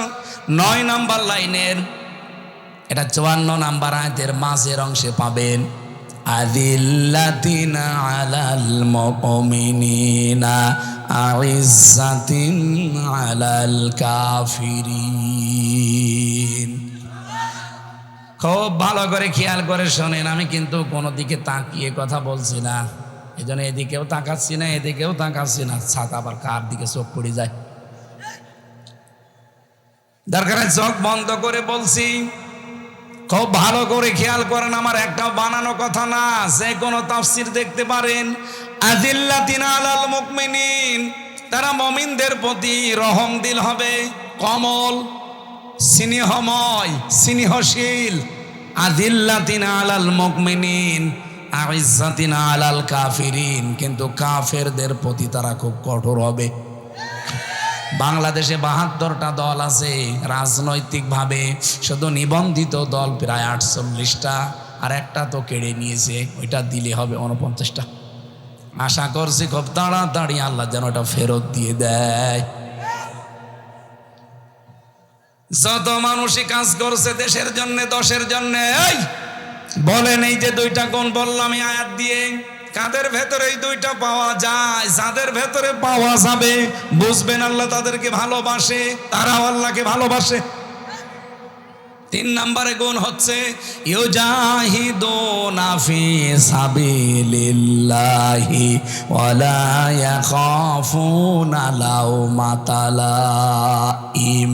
9 নম্বর লাইনের, এটা 54 নম্বর আয়াতের মাঝের অংশে পাবেন, আযিল্লাতিনা আলাল মুমিনিনা আইজ্জাতিন আলাল কাফিরিন। খুব ভালো করে খেয়াল করে শোনেন, আমি কিন্তু কোনো দিকে তাকিয়ে কথা বলছি না, এই জন্য এদিকেও তাকাচ্ছি না, এদিকেও তাকাচ্ছি না, ছাতা আবার কার দিকে চোখ পড়ে যায়। দরকার চোখ বন্ধ করে বলছি, খুব ভালো করে খেয়াল করেন, আমার একটা বানানো কথা না, যে কোনো তাফসির দেখতে পারেন। আযিল্লাতিনা আলাল মুমিনিন, তারা মুমিনদের প্রতি রহম দিল হবে, কমল, স্নেহময়, স্নেহশীল। আযিল্লাতিনা আলাল মুমিনিন আইজ্জাতিনা আলাল কাফিরিন, কিন্তু কাফেরদের প্রতি তারা খুব কঠোর হবে। বাংলাদেশে 72টা দল আছে রাজনৈতিকভাবে, শুধু নিবন্ধিত দল প্রায় 48টা, আর একটা তো কেড়ে নিয়েছে, ওইটা দিলে হবে 49টা। আশা করছি খুব তাড়াতাড়ি আল্লাহ যেন ওটা ফেরত দিয়ে দেয়। যত মানুষই কাজ করছে দেশের জন্য, দশের জন্য, এই বলেন এই যে 2টা গুণ বললাম এই আয়াত দিয়ে, কাদের ভেতরে এই 2টা পাওয়া যায়? যাদের ভেতরে পাওয়া যাবে বুঝবেন আল্লাহ তাদেরকে ভালোবাসে, তারাও আল্লাহকে ভালোবাসে। তিন নম্বরে গুণ হচ্ছে ইউজাহিদুনা ফি সাবিলিল্লাহি ওয়ালা ইয়াখাফুনা লাউমাতা লাইম।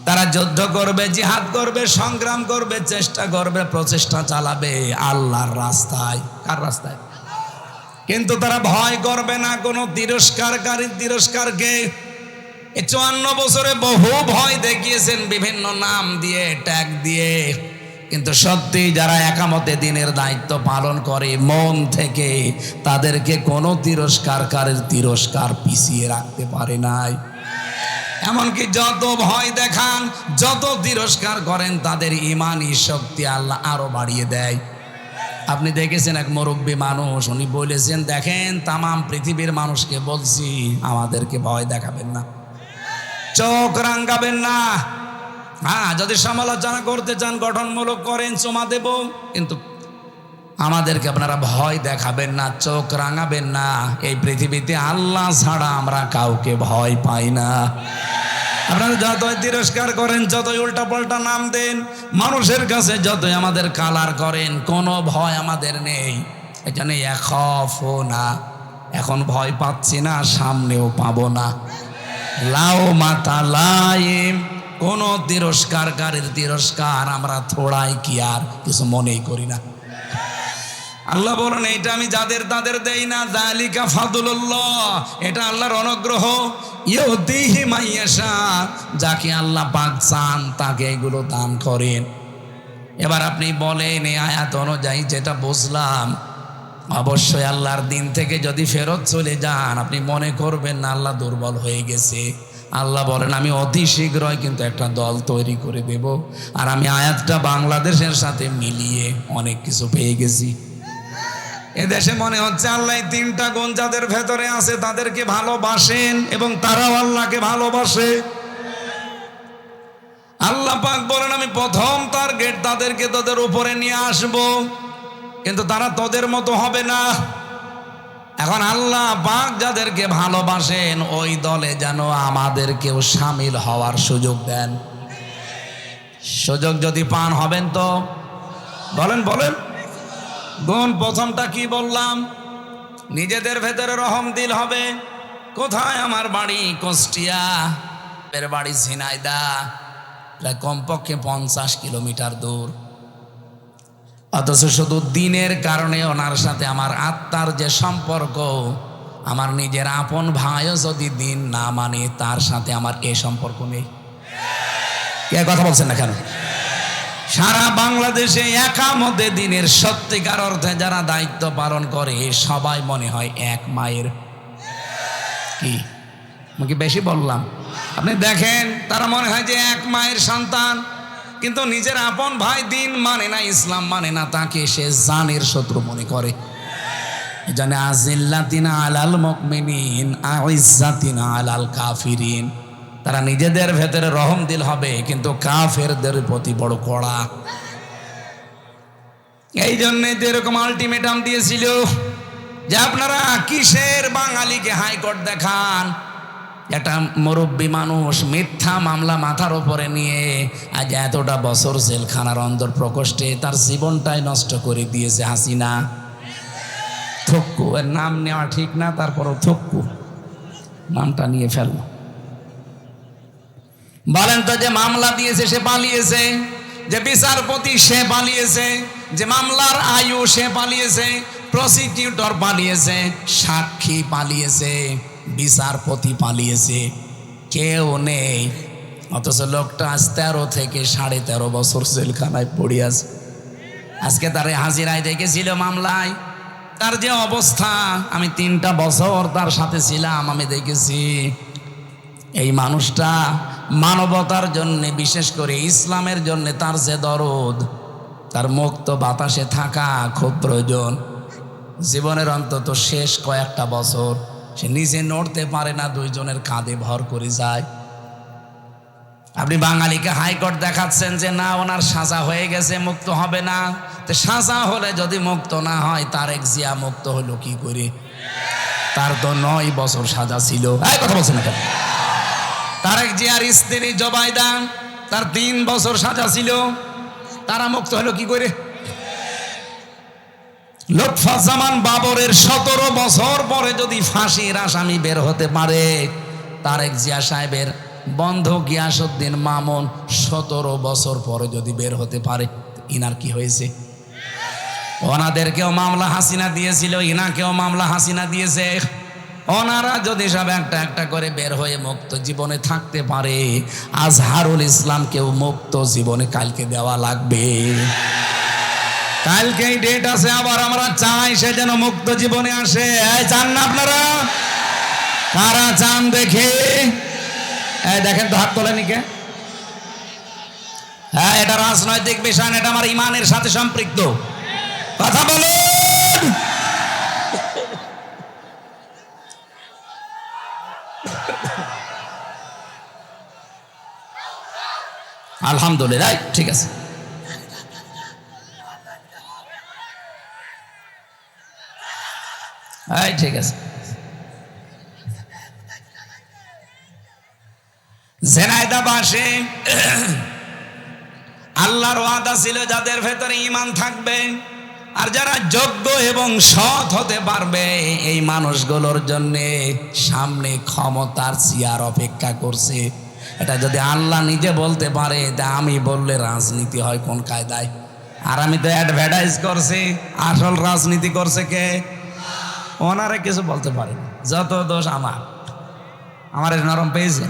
তারা যুদ্ধ করবে, জিহাদ করবে, সংগ্রাম করবে, চেষ্টা করবে, প্রচেষ্টা চালাবে আল্লাহর রাস্তায়। কার রাস্তায়? কিন্তু তারা ভয় করবে না কোনো তিরস্কারকারীর তিরস্কারকে। এই 54 বছরে বহু ভয় দেখিয়েছেন বিভিন্ন নাম দিয়ে, ট্যাগ দিয়ে, কিন্তু সত্যি যারা একামতে দিনের দায়িত্ব পালন করে মন থেকে, তাদেরকে কোনো তিরস্কারকারীর তিরস্কার পিছিয়ে রাখতে পারে নাই। এমনকি যত ভয় দেখান, যত তিরস্কার করেন, তাদের ইমানি শক্তি আল্লাহ আরো বাড়িয়ে দেয়। আপনি দেখেছেন এক মুরব্বী মানুষ, উনি বলেছেন, দেখেন তামাম পৃথিবীর মানুষকে বলছি আমাদেরকে ভয় দেখাবেন না, চোখ রাঙাবেন না। হ্যাঁ, যদি সমালোচনা করতে চান গঠনমূলক করেন, চুমা দেব, কিন্তু আমাদেরকে আপনারা ভয় দেখাবেন না, চোখ রাঙাবেন না। এই পৃথিবীতে আল্লাহ ছাড়া আমরা কাউকে ভয় পাই না। আপনারা যতই তিরস্কার করেন, যতই উল্টা পাল্টা নাম দেন, মানুষের কাছে যতই আমাদের কালার করেন, কোনো ভয় আমাদের নেই। এখানে ইয়াখাফুনা, এখন ভয় পাচ্ছি না, সামনেও পাবো না। লাউমাতা লাইম, কোন তিরস্কারকারীর তিরস্কার আমরা থোড়াই কি আর কিছু মনেই করি না। আল্লাহ বলেন, এটা আমি যাদের তাদের দেই না, যালিকা ফাদলুল্লাহ, এটা আল্লাহর অনুগ্রহ, ইউতিহি মাইয়াশা, যাকে আল্লাহ পাক চান তাকে এগুলো দান করেন। এবার আপনি বলেন, এই আয়াত অনুযায়ী যেটা বুঝলাম, অবশ্যই আল্লাহর দিন থেকে যদি ফেরত চলে যান, আপনি মনে করবেন না আল্লাহ দুর্বল হয়ে গেছে। আল্লাহ বলেন, আমি অতি শীঘ্রই কিন্তু একটা দল তৈরি করে দেব। আর আমি আয়াতটা বাংলাদেশের সাথে মিলিয়ে অনেক কিছু পেয়ে গেছি। এদেশে মনে হচ্ছে আল্লাহ তিনটা গুণ যাদের ভেতরে আছে তাদেরকে ভালোবাসেন এবং তারাও আল্লাহকে ভালোবাসে। আল্লাহ পাক বলেন, আমি প্রথম টার্গেট তাদেরকে তোদের উপরে নিয়ে আসব, কিন্তু তারা তোদের মতো হবে না। এখন আল্লাহ পাক যাদেরকে ভালোবাসেন ওই দলে যেন আমাদেরকেও শামিল হওয়ার সুযোগ দেন। সুযোগ যদি পান হবেন তো বলেন বলেন। গুণ প্রথমটা কি বললাম? নিজেদের ভেতরে রহম দিল হবে। কোথায়? আমার বাড়ি কুষ্টিয়া, এর বাড়ি ঝিনাইদা, প্রায় কমপক্ষে 50 কিলোমিটার দূর। অথচ শুধু দিনের কারণে ওনার সাথে আমার আত্মার যে সম্পর্ক, আমার নিজের আপন ভাইও যদি দিন না মানে, তার সাথে আমার এ সম্পর্ক নেই। কে কথা বলছেন না কেন? সারা বাংলাদেশে একামতে দিনের সত্যিকার অর্থে যারা দায়িত্ব পালন করে, সবাই মনে হয় এক মায়ের। কি আমি বেশি বললাম? আপনি দেখেন, তারা মনে হয় যে এক মায়ের সন্তান, কিন্তু নিজের আপন ভাই দিন মানে না, ইসলাম মানে না, তাকে সে জানের শত্রু মনে করে। জানে আজিল্লাতিনা আলাল মুমিনিন আইজ্জাতিনা আলাল কাফিরিন। তারা নিজেদের ভেতরে রহম দিল হবে, কিন্তু কাফেরদের প্রতি বড় কড়া। এই জন্যে যে এরকম আলটিমেটাম দিয়েছিল যে আপনারা কিসের বাঙালিকে হাইকোর্ট দেখান। একটা মুরব্বী মানুষ মিথ্যা মামলা মাথার উপরে নিয়ে আজ এতটা বছর জেলখানার অন্দর প্রকোষ্ঠে তার জীবনটাই নষ্ট করে দিয়েছে হাসিনা। থক্কু, এর নাম নেওয়া ঠিক না, তারপরও থক্কু নামটা নিয়ে ফেলল। বলেন তো, যে মামলা দিয়েছে সে পালিয়েছে, যে বিচারপতি সে পালিয়েছে, যে মামলার আয়ু সে পালিয়েছে, প্রসিকিউটর পালিয়েছে, সাক্ষী পালিয়েছে, বিচারপতি পালিয়েছে, কেউ নেই। অথচ লোকটা আজ 13 থেকে 13.5 বছর জেলখানায় পড়ে আছে। আজকে তার হাজিরায় দেখেছিল মামলায়, তার যে অবস্থা, আমি 3টা বছর তার সাথে ছিলাম, আমি দেখেছি। এই মানুষটা মানবতার জন্য, বিশেষ করে ইসলামের জন্য তার যে দরদ, তার মুক্ত বাতাসে থাকা খুব প্রয়োজন। জীবনের অন্তত শেষ কয়েকটা বছর সে নিজে নড়তে পারে না, 2 জনের কাঁধে ভর করে যায়। আপনি বাঙালিকে হাইকোর্ট দেখাচ্ছেন যে না, ওনার সাজা হয়ে গেছে, মুক্ত হবে না। তো সাজা হলে যদি মুক্ত না হয়, তারেক জিয়া মুক্ত হলো কি করে? তার তো 9 বছর সাজা ছিল। এই কথা বলছেন না কেন? তারেক জিয়ার স্ত্রী জোবাইদা তার 3 বছর সাজা ছিল, তারা মুক্ত হলো কি করে? লুৎফুজ্জামান বাবরের 17 বছর পরে যদি ফাঁসির আসামি বের হতে পারে, তারেক জিয়া সাহেবের বন্ধু গিয়াসউদ্দিন মামুন 17 বছর পরে যদি বের হতে পারে, ইনার কি হয়েছে? ওনাদেরকেও মামলা হাসিনা দিয়েছিল, ইনাকেও মামলা হাসিনা দিয়েছে। ওনারা যদি সব একটা একটা করে বের হয়ে মুক্ত জীবনে থাকতে পারে, আজহারুল ইসলামকেও মুক্ত জীবনে কালকে দেওয়া লাগবে। কালকেই ডেট আছে, আবার আমরা চাই সে যেন মুক্ত জীবনে আসে। চান না আপনারা? কারা চান দেখে? দেখেন তো, হাত তোলেনি কে? হ্যাঁ, এটা রাজনৈতিক বিষয় না, এটা আমার ইমানের সাথে সম্পৃক্ত। কথা বলুন। আলহামদুলিল্লাহ, ঠিক আছে। ঠিক আছে। ঝিনাইদহবাসী, আল্লাহর ওয়াদা ছিল যাদের ভেতরে ঈমান থাকবে আর যারা যোগ্য এবং সৎ হতে পারবে, এই মানুষগুলোর জন্য সামনে ক্ষমতার চেয়ার অপেক্ষা করছে। এটা যদি আল্লাহ নিজে বলতে পারে, তা আমি বললে রাজনীতি হয় কোন কায়দায়? আর আমি তো অ্যাডভার্টাইজ করছি, আসল রাজনীতি করছে কে? ওনারে কিছু বলতে পারেন, যত দোষ আমার নরম পেয়েছে।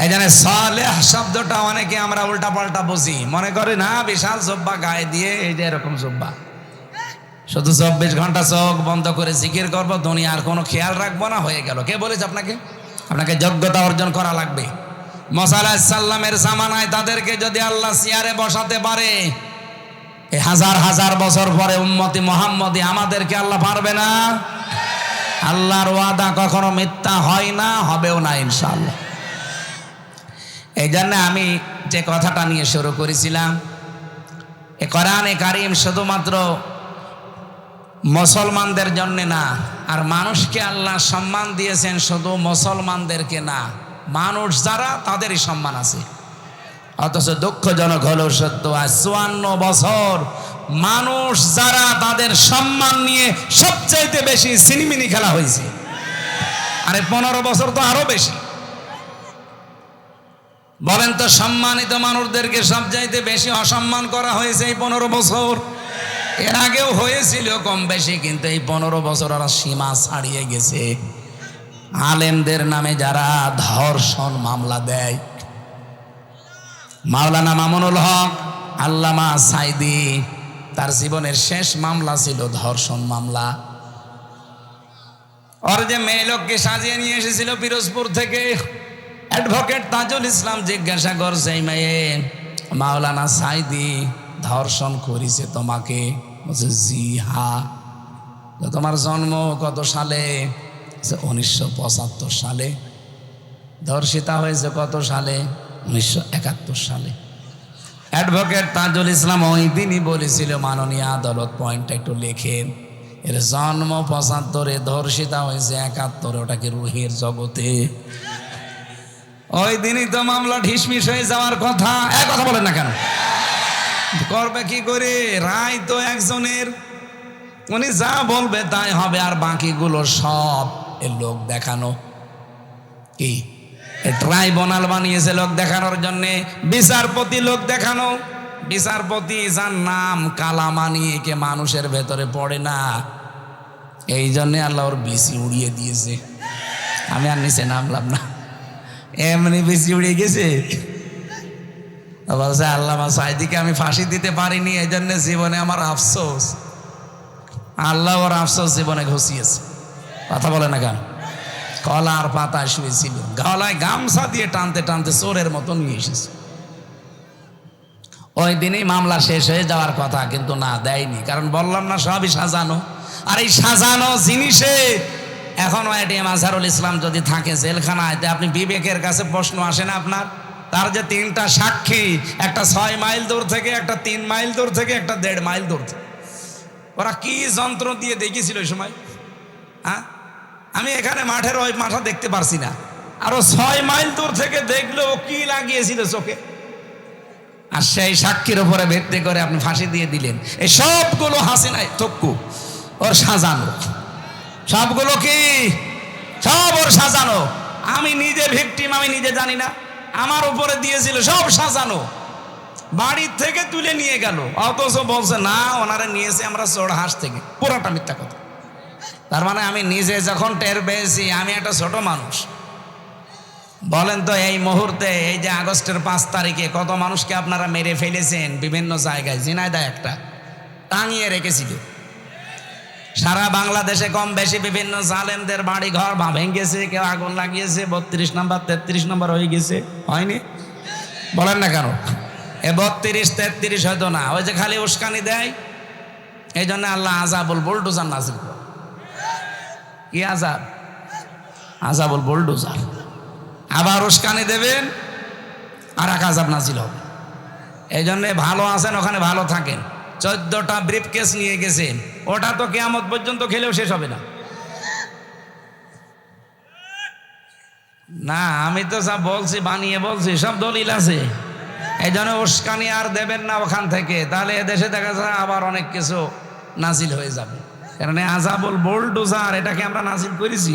এই জন্য সালেহ শব্দটা অনেকে আমরা উল্টা পাল্টা বুঝি, মনে করে না বিশাল জব্বা গায়ে দিয়ে, এই যে এরকম জব্বা, শুধু 24 ঘন্টা চোখ বন্ধ করে জিকির করবো, দুনিয়ার কোনো খেয়াল রাখবো না, হয়ে গেল। কে বলেছে আপনাকে? আপনাকে যোগ্যতা অর্জন করা লাগবে। মুসা আলাইহিস সালামের জামানায় তাদেরকে যদি আল্লাহ চেয়ারে বসাতে পারে, এই হাজার হাজার বছর পরে উম্মতি মুহাম্মদী আমাদেরকে আল্লাহ পারবে না? আল্লাহর ওয়াদা কখনো মিথ্যা হয় না, হবেও না ইনশাআল্লাহ। এই জন্য আমি যে কথাটা নিয়ে শুরু করেছিলাম, এ কোরআনে কারীম শুধুমাত্র মুসলমানদের জন্য না, আর মানুষকে আল্লাহ সম্মান দিয়েছেন শুধু মুসলমানদেরকে না, মানুষ যারা তাদেরই সম্মান আছে। অথচ দুঃখজনক হলো সত্য, আজ 54 বছর মানুষ যারা, তাদের সম্মান নিয়ে সবচাইতে বেশি সিনিমিনি খেলা হয়েছে। আরে 15 বছর তো আরো বেশি। বলেন তো, সম্মানিত মানুষদেরকে সবচাইতে বেশি অসম্মান করা হয়েছে এই 15 বছর। এর আগেও হয়েছিল কম বেশি, কিন্তু এই 15 বছর ওরা সীমা ছাড়িয়ে গেছে। আলেমদের নামে যারা ধর্ষণ মামলা দেয়, মাওলানা মামুনুল হক, আল্লামা সাইদি, তার জীবনের শেষ মামলা ছিল ধর্ষণ মামলা। ওর যে মেয়ে লোককে সাজিয়ে নিয়ে এসেছিল পিরোজপুর থেকে, অ্যাডভোকেট তাজুল ইসলাম জিজ্ঞাসা করছে, এই মেয়ে মাওলানা সাইদি ধর্ষণ করেছে তোমাকে? বলছে জি হ্যাঁ। তোমার জন্ম কত সালে? 1975 সালে। ধর্ষিতা হয়েছে কত সালে? 1971 সালে। অ্যাডভোকেট তাজুল ইসলাম ওই দিনই বলেছিল, মাননীয় আদালত পয়েন্টটা একটু লেখেন, এর জন্ম 75-এ, ধর্ষিতা হয়েছে 71-এ, ওটাকে রুহের জগতে। ওই দিনই তো মামলা ঢিসমিস হয়ে যাওয়ার কথা। এক কথা বলেন না কেন? করবে কি করে? রায় তো একজনের, উনি যা বলবে তাই হবে, আর বাকিগুলো সব এর লোক দেখানো। কি ট্রাইব্যুনাল বানিয়েছে লোক দেখানোর জন্যে, বিচারপতি লোক দেখানো। বিচারপতি যার নাম কালামানি, একে মানুষের ভেতরে পড়ে না, এই জন্যে আল্লাহ ওর বিসি উড়িয়ে দিয়েছে। আমি আর নিচে নামলাম না, এমনি বিসি উড়িয়ে গেছে। বলছে আল্লামা সাইদিকে আমি ফাঁসি দিতে পারিনি, এই জন্য জীবনে আমার আফসোস। আল্লাহ ওর আফসোস জীবনে ঘুষিয়েছে। কথা বলে না কেন? কলার পাতা শুয়েছিল, গলায় গামছা দিয়ে টানতে টানতে চোরের মতো নিয়ে এসেছে। ওই দিনই মামলা শেষ হয়ে যাওয়ার কথা, কিন্তু না, দেয়নি। কারণ বললাম না, সবই সাজানো। আর এই সাজানো জিনিসে এখনো এটিএম আজহারুল ইসলাম যদি থাকে জেলখানায়, আপনি বিবেকের কাছে প্রশ্ন আসে না আপনার? তার যে 3টা সাক্ষী, একটা 6 মাইল দূর থেকে, একটা 3 মাইল দূর থেকে, একটা 1.5 মাইল দূর থেকে, ওরা কি যন্ত্র দিয়ে দেখিয়েছিল ওই সময়? হ্যাঁ, আমি এখানে মাঠের ওই মাঠা দেখতে পারছি না, আরো 6 মাইল দূর থেকে দেখলো ও কি লাগিয়েছিল চোখে, আর সেই সাক্ষীর উপরে ভিত্তি করে আপনি ফাঁসি দিয়ে দিলেন। এই সবগুলো হাসিনাই তক্কু, ওর সাজানো, সবগুলো কি সব ওর সাজানো। আমি নিজে ভিকটিম, আমি নিজে জানি না, আমার উপরে দিয়েছিল, সব সাজানো। বাড়ির থেকে তুলে নিয়ে গেল, অথচ বলছে না ওনারা নিয়েছে আমরা চোরহাঁস থেকে। পুরোটা মিথ্যা কথা। তার মানে আমি নিজে যখন টের পেয়েছি আমি একটা ছোট মানুষ। বলেন তো এই মুহূর্তে, এই যে আগস্টের 5 তারিখে কত মানুষকে আপনারা মেরে ফেলেছেন বিভিন্ন জায়গায়। ঝিনাইদহ একটা টাঙিয়ে রেখেছিল। সারা বাংলাদেশে কম বেশি বিভিন্ন জালেমদের বাড়ি ঘর ভেঙেছে, কেউ আগুন লাগিয়েছে। 32 নম্বর 33 নম্বর হয়ে গেছে, হয়নি? বলেন না কেন? এ 32 33 হয়তো না, ওই যে খালি উস্কানি দেয়। এই জন্য আল্লাহ আযাবুল বুলডোজার নাযিল করে। কি আযাব? আযাবুল বুলডোজার। আবার উস্কানি দেবেন আর এক আযাব নাযিল হবে। এই জন্য ভালো আছেন ওখানে ভালো থাকেন। 14টা ব্রিফকেস নিয়ে গেছেন, ওটা তো কিয়ামত পর্যন্ত খেলেও শেষ হবে না। না আমি তো সব বলছি, বানিয়ে বলছি, সব দলিল আছে। এই জন্য উস্কানি আর দেবেন না ওখান থেকে, তাহলে এদেশে দেখা যায় আবার অনেক কিছু নাজিল হয়ে যাবে। কারণ আযাবুল বুলডোজার এটাকে আমরা নাজিল করেছি,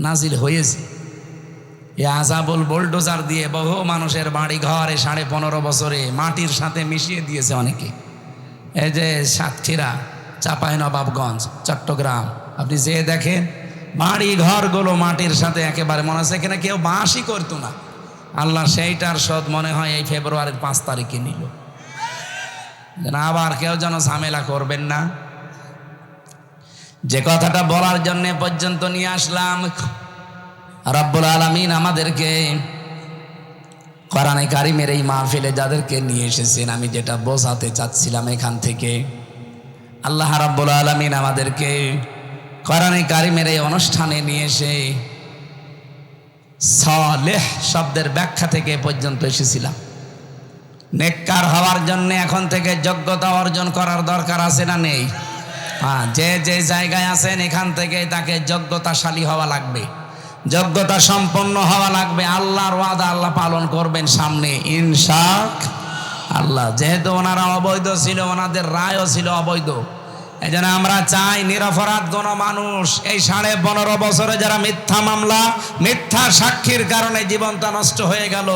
নাজিল হয়েছে। এই আযাবুল বুলডোজার দিয়ে বহু মানুষের বাড়ি ঘরে 15.5 বছরে মাটির সাথে মিশিয়ে দিয়েছে অনেকে। এই যে সাতক্ষীরা, চাঁপাইনবাবগঞ্জ, চট্টগ্রাম, আপনি যে দেখেন বাড়ি ঘরগুলো মাটির সাথে একেবারে, মনে হচ্ছে এখানে কেউ বাসই করতো না। আল্লাহ সেইটার শোধ মনে হয় এই ফেব্রুয়ারির 5 তারিখে নিল। আবার কেউ যেন ঝামেলা করবেন না। যে কথাটা বলার জন্য পর্যন্ত নিয়ে আসলাম, রব্বুল আলামিন আমাদেরকে কোরআনে কারিমের এই মাহফিলে যাদেরকে নিয়ে এসেছেন, আমি যেটা বোঝাতে চাচ্ছিলাম এখান থেকে, আল্লাহ রব্বুল আলামিন আমাদেরকে কোরআনে কারিমের এই অনুষ্ঠানে নিয়ে এসে সালেহ শব্দের ব্যাখ্যা থেকে পর্যন্ত এসেছিলাম। নেককার হওয়ার জন্য এখন থেকে যোগ্যতা অর্জন করার দরকার আছে না নেই? হ্যাঁ, যে যে জায়গায় আছেন এখান থেকে তাকে যোগ্যতাশালী হওয়া লাগবে, যোগ্যতা সম্পন্ন হওয়া লাগবে। আল্লাহর ওয়াদা আল্লাহ পালন করবেন সামনে ইনশাআল্লাহ। যেহেতু ওনারা অবৈধ ছিল, ওনাদের রায়ও ছিল অবৈধ, এই জন্য আমরা চাই নিরপরাধ কোনো মানুষ এই 15.5 বছরে যারা মিথ্যা মামলা, মিথ্যা সাক্ষীর কারণে জীবনটা নষ্ট হয়ে গেল,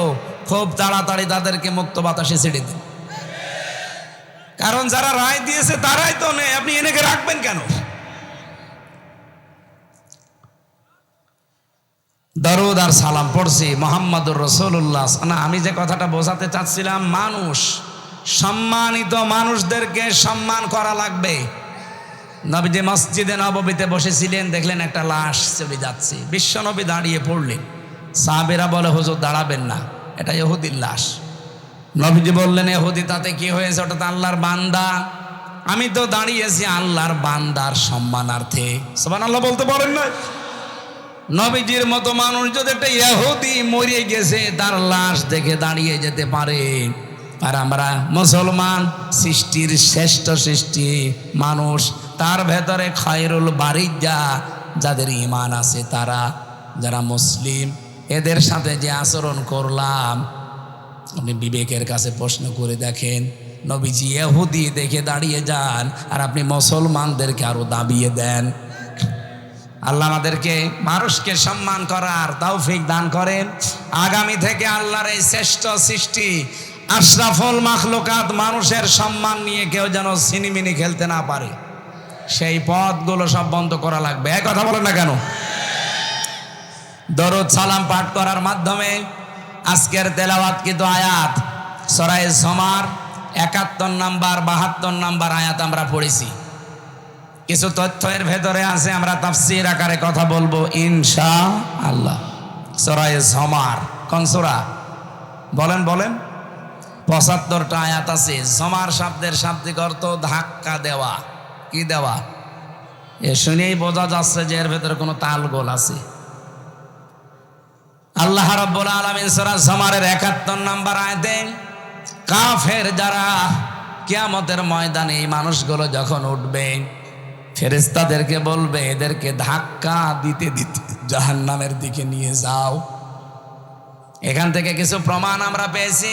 খুব তাড়াতাড়ি তাদেরকে মুক্ত বাতাসে ছেড়ে দিন। কারণ যারা রায় দিয়েছে তারাই তো নেই, আপনি এনেকে রাখবেন কেন? দরুদ আর সালাম পড়ছি মুহাম্মাদুর রাসূলুল্লাহ। না, আমি যে কথাটা বোঝাতে চাচ্ছিলাম, মানুষ, সম্মানিত মানুষদেরকে সম্মান করা লাগবে। নবীজি মসজিদে নববীতে বসেছিলেন, দেখলেন একটা লাশ চলে যাচ্ছে, বিশ্বনবী দাঁড়িয়ে পড়লেন। সাহাবীরা বলে হুজুর দাঁড়াবেন না, এটা ইহুদির লাশ। নবীজি বললেন ইহুদি তাতে কি হয়েছে, ওটা তো আল্লাহর বান্দা। আমি তো দাঁড়িয়েছি আল্লাহর বান্দার সম্মানার্থে। সুবহানাল্লাহ বলতে পারেন না? নবীজির মতো মানুষ যদি একটা ইহুদি মরে গেছে তার লাশ দেখে দাঁড়িয়ে যেতে পারে, আর আমরা মুসলমান, সৃষ্টির শ্রেষ্ঠ সৃষ্টি মানুষ, তার ভেতরে খায়রুল বারিজ্জা, যাদের ঈমান আছে তারা, যারা মুসলিম, এদের সাথে যে আচরণ করলাম, আপনি বিবেকের কাছে প্রশ্ন করে দেখেন। নবীজি ইহুদি দেখে দাঁড়িয়ে যান, আর আপনি মুসলমানদেরকে আরো দাবিয়ে দেন। আল্লাহ আমাদেরকে মানুষকে সম্মান করার তৌফিক দান করেন। আগামী থেকে আল্লাহর এই শ্রেষ্ঠ সৃষ্টি আশরাফুল মাখলুকাত মানুষের সম্মান নিয়ে কেউ যেন সিনিমিনি খেলতে না পারে, সেই পথগুলো সব বন্ধ করা লাগবে। এক কথা বলেন না কেন? দরুদ সালাম পাঠ করার মাধ্যমে আজকের তেলাওয়াতকৃত আয়াত সূরা জুমার 71 নম্বর 72 নম্বর আয়াত আমরা পড়েছি। কিছু তথ্য এর ভেতরে আছে, আমরা তাফসীর আকারে কথা বলবো ইনশাআল্লাহ। সূরা জুমার কোন সূরা? বলেন বলেন। 75টা আয়াত আছে। জমার শব্দের শাব্দিক অর্থ ধাক্কা দেওয়া। কি দেওয়া? এ শুনেই বোঝা যাচ্ছে যে এর ভেতরে কোনো তালগোল আছে। আল্লাহ রাব্বুল আলামিন সূরা জুমারের 71 নম্বর আয়াতে কাফের যারা কিয়ামতের ময়দানে এই মানুষগুলো যখন উঠবে, ফেরেশতাদেরকে বলবে এদেরকে ধাক্কা দিতে দিতে জাহান্নামের দিকে নিয়ে যাও। এখান থেকে কিছু প্রমাণ আমরা পেয়েছি।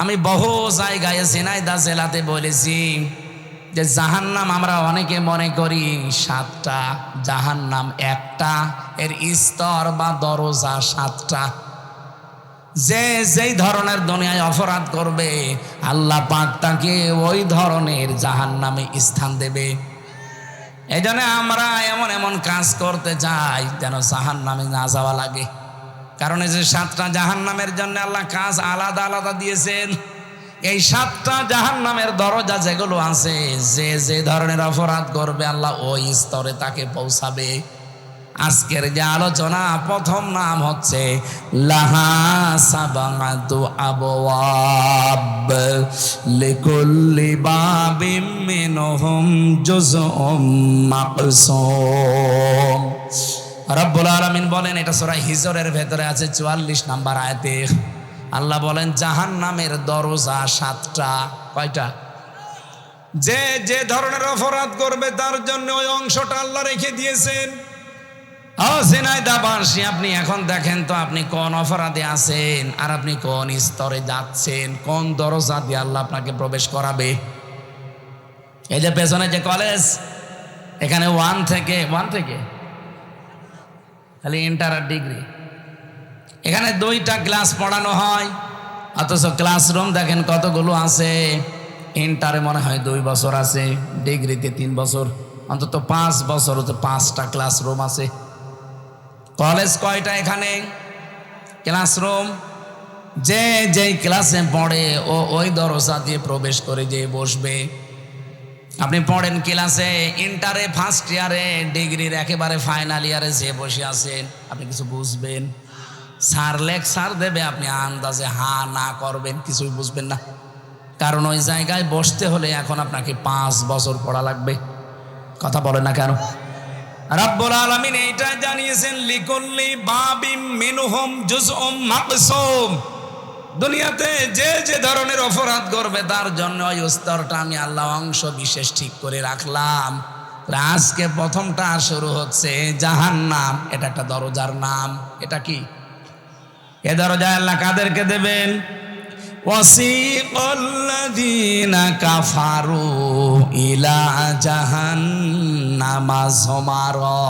আমি বহু জায়গায় ঝিনাইদহ জেলাতে বলেছি যে জাহান্নাম আমরা অনেকে মনে করি 7টা, জাহান্নাম একটা, এর স্তর বা দরজা 7টা। যে যেই ধরনের দুনিয়ায় অপরাধ করবে আল্লাহ পাক তাকে ওই ধরনের জাহান্নামে স্থান দেবে। এই জন্য আমরা এমন এমন কাজ করতে চাই যেন জাহান্নামে না যাওয়া লাগে। কারণ এই যে 7টা জাহান্নামের জন্য আল্লাহ কাজ আলাদা আলাদা দিয়েছেন। এই 7টা জাহান্নামের দরজা যেগুলো আছে, যে যে ধরনের অপরাধ করবে আল্লাহ ওই স্তরে তাকে পৌঁছাবে। আজকের যে আলোচনা, প্রথম নাম হচ্ছে লাহা সাবাতু আবওয়াব লিকুল্লি বাবিম মিনহুম জুজউম মাকসুম। রব্বুল আলামিন বলেন, এটা সূরা হিজরের ভেতরে আছে 44 নম্বর আয়াতে। আল্লাহ বলেন জাহান্নামের দরজা 7টা। কয়টা? যে যে ধরনের অপরাধ করবে তার জন্য ওই অংশটা আল্লাহ রেখে দিয়েছেন। ঝিনাইদহবাসী, আপনি এখন দেখেন তো আপনি কোন অপরাধে আছেন আর আপনি কোন স্তরে যাচ্ছেন, কোন দরজা দিয়ে আল্লাহ আপনাকে প্রবেশ করাবে। এই যে পেছনে যে কলেজ, এখানে 1 থেকে খালি ইন্টার আর ডিগ্রি, এখানে 2টা ক্লাস পড়ানো হয়, অথচ ক্লাসরুম দেখেন কতগুলো আছে। ইন্টারে মনে হয় 2 বছর আছে, ডিগ্রিতে 3 বছর, অন্তত 5 বছর হতে 5টা ক্লাসরুম আছে। কলেজ কয়টা? এখানে ক্লাসরুম। যে যেই ক্লাসে পড়ে ও ওই দরজা দিয়ে প্রবেশ করে যে বসবে। আপনি পড়েন ক্লাসে, ইন্টারে 1st ইয়ারে, ডিগ্রির একেবারে ফাইনাল ইয়ারে যে বসে আছেন, আপনি কিছু বুঝবেন? স্যার লেকচার দেবে, আপনি আন্দাজে হা না করবেন, কিছুই বুঝবেন না। কারণ ওই জায়গায় বসতে হলে এখন আপনাকে 5 বছর পড়া লাগবে। কথা বলে না কেন? রব্বুল আলামিন এইটা জানিয়েছেন, লিকুল্লি বাবিম মিনহুম জুজউম মাকসুম। দুনিয়াতে যে যে ধরনের অপরাধ করবে তার জন্য ওই স্তরটা আমি আল্লাহ অংশ বিশেষ ঠিক করে রাখলাম। আজকে প্রথমটা শুরু হচ্ছে জাহান্নাম। এটা একটা দরজার নাম। এটা কি? এ দরজা আল্লাহ কাদেরকে দেবেন? ওয়াসিকাল্লাযীনা কাফারু ইলা জাহান্নামা যুমারা।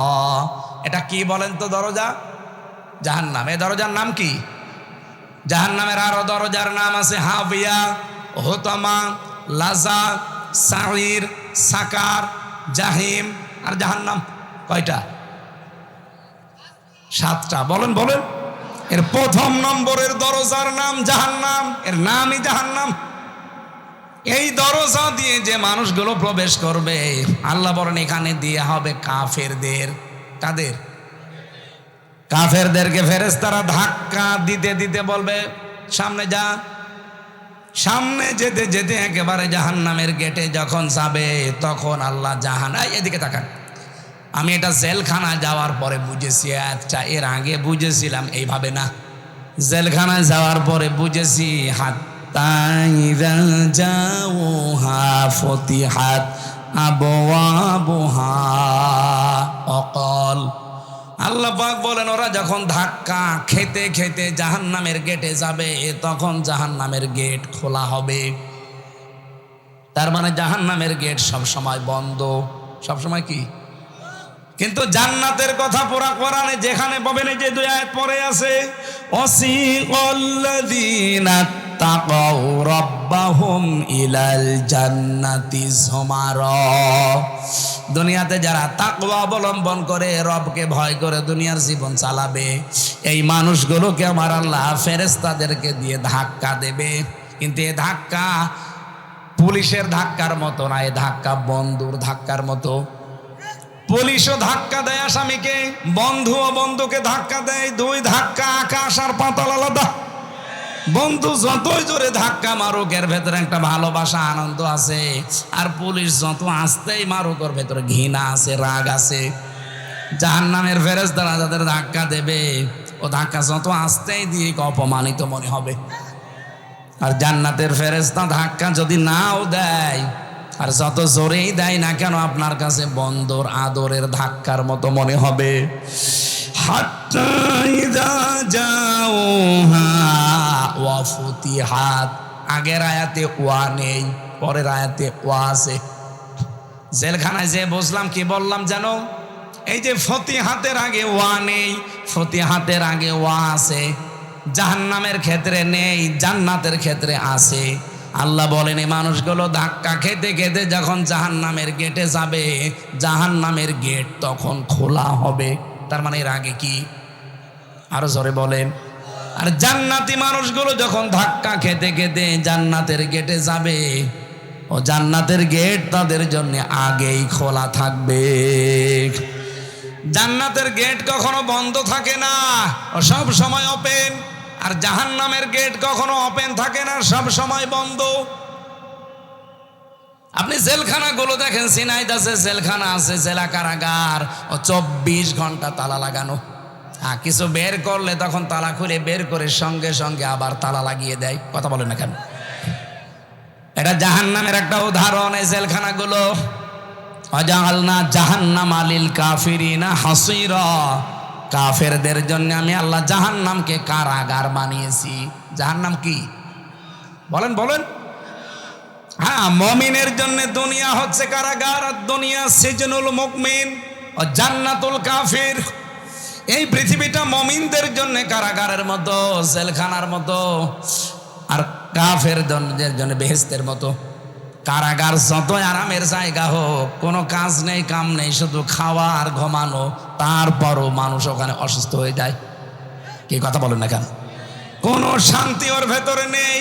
এটা কি বলেন তো? দরজা জাহান্নাম। এই দরজার নাম কি? জাহান্নামের আরো দরজার নাম আছে হাবিয়া, হুতামা, লাজা, সাঈর, সাকার, জাহিম আর জাহান্নাম। কয়টা? 7টা। বলেন বলেন। এর প্রথম নম্বরের দরজার নাম জাহান্নাম, এর নামই জাহান্নাম। এই দরজা দিয়ে যে মানুষগুলো প্রবেশ করবে আল্লাহ বলেন এখানে দিয়ে হবে কাফেরদের। কাদের? কাফেরদেরকে ফেরেশতারা ধাক্কা দিতে দিতে বলবে সামনে যা। সামনে যেতে যেতে একেবারে জাহান্নামের গেটে যখন যাবে তখন আল্লাহ এদিকে তাকান। আমি এটা জেলখানা যাওয়ার পরে বুঝেছি, আচ্ছা এর আগে বুঝেছিলাম এইভাবে না। জেলখানায় যাওয়ার পরে বুঝেছি হাত্তা ইযা জাউহা ফতিহাত আবওয়াবুহা অকল। আল্লাহ পাক বলেন ওরা যখন ধাক্কা খেতে খেতে জাহান্নামের গেটে যাবে তখন জাহান্নামের গেট খোলা হবে। তার মানে জাহান্নামের গেট সব সময় বন্ধ। সব সময় কি? কিন্তু জান্নাতের কথা পুরা কোরআনে যেখানে পাবেন এই যে 2 আয়াত পরে আছে, ওয়াসিকাল্লাযীনা তাকাউ রাব্বাহুম ইলাল জান্নাতি যুমারা। দুনিয়াতে যারা তাকওয়া অবলম্বন করে, রবকে ভয় করে দুনিয়ার জীবন চালাবে, এই মানুষগুলোকে আমার আল্লাহ ফেরেশতাদেরকে দিয়ে ধাক্কা দেবে। কিন্তু এই ধাক্কা পুলিশের ধাক্কার মতো না, এই ধাক্কা বন্ধুর ধাক্কার মতো। পুলিশও ধাক্কা দেয় আসামিকে, বন্ধুও বন্ধুকে ধাক্কা দেয়। 2 ধাক্কা আকাশ আর পাতাল আলাদা। বন্ধু যতই জোরে ধাক্কা মারুক এর ভেতরে একটা ভালোবাসা আনন্দ আছে, আর পুলিশ যত আস্তেই মারুক ওর ভেতরে ঘৃণা আছে, রাগ আছে। জাহান্নামের ফেরেশতারা যাদের ধাক্কা দেবে ও ধাক্কা যত আস্তেই দিয়ে অপমানিত মনে হবে। আর জান্নাতের ফেরেশতা ধাক্কা যদি নাও দেয় আর যত জোরেই দেয় না কেন আপনার কাছে বন্দর আদরের ধাক্কার মতো মনে হবে। হাত্তা ইযা জাউহা ওয়া ফুতিহাত, আগের আয়াতে ওয়া নেই, পরের আয়াতে ওয়া আছে। জেলখানায় যে বসলাম কি বললাম জানো? এই যে ফতিহাতের আগে ওয়া নেই, ফতিহাতের আগে ওয়া আছে। জাহান্নামের ক্ষেত্রে নেই, জান্নাতের ক্ষেত্রে আছে। আল্লাহ বলেন এই মানুষগুলো ধাক্কা খেতে খেতে যখন জাহান্নামের গেটে যাবে, জাহান্নামের গেট তখন খোলা হবে। তার মানে এর আগে কি? আরো জোরে বলেন। আর জান্নাতি মানুষগুলো যখন ধাক্কা খেতে খেতে জান্নাতের গেটে যাবে, ও জান্নাতের গেট তাদের জন্য আগেই খোলা থাকবে। জান্নাতের গেট কখনো বন্ধ থাকে না, ও সব সময় ওপেন। আর জাহান্নামের গেট কখনো ওপেন থাকে না, সব সময় বন্ধ। আপনি জেলখানাগুলো দেখেন, সিনাইদাসে জেলখানা আছে, জেলা কারাগার, ও 24 ঘন্টা তালা লাগানো। হ্যাঁ, কিছু বের করলে তখন তালা খুলে বের করে সঙ্গে সঙ্গে আবার তালা লাগিয়ে দেয়। কথা বলেন না কেন? এটা জাহান্নামের একটা উদাহরণ। এই জেলখানাগুলো, ওয়াজআলনা জাহান্নামা লিল কাফিরিনা হাসীরা, কাফেরদের জন্য আমি আল্লাহ জাহান্নামকে কারাগার বানিয়েছি। জাহান্নাম কি বলেন বলেন? হ্যাঁ, মুমিনের জন্য দুনিয়া হচ্ছে কারাগার, আর দুনিয়া সিজনুল মুমিন ও জান্নাতুল কাফির। এই পৃথিবীটা মুমিনদের জন্য কারাগারের মতো, জেলখানার মতো, আর কাফেরদের জন্য বেহেশতের মতো। কারাগার যতই আরামের জায়গা হোক, কোনো কাজ নেই, কাম নেই, শুধু খাওয়া আর ঘুমানো, তারপরও মানুষ ওখানে অসুস্থ হয়ে যায়। কি কথা বলেন না কেন? কোনো শান্তি ওর ভেতরে নেই।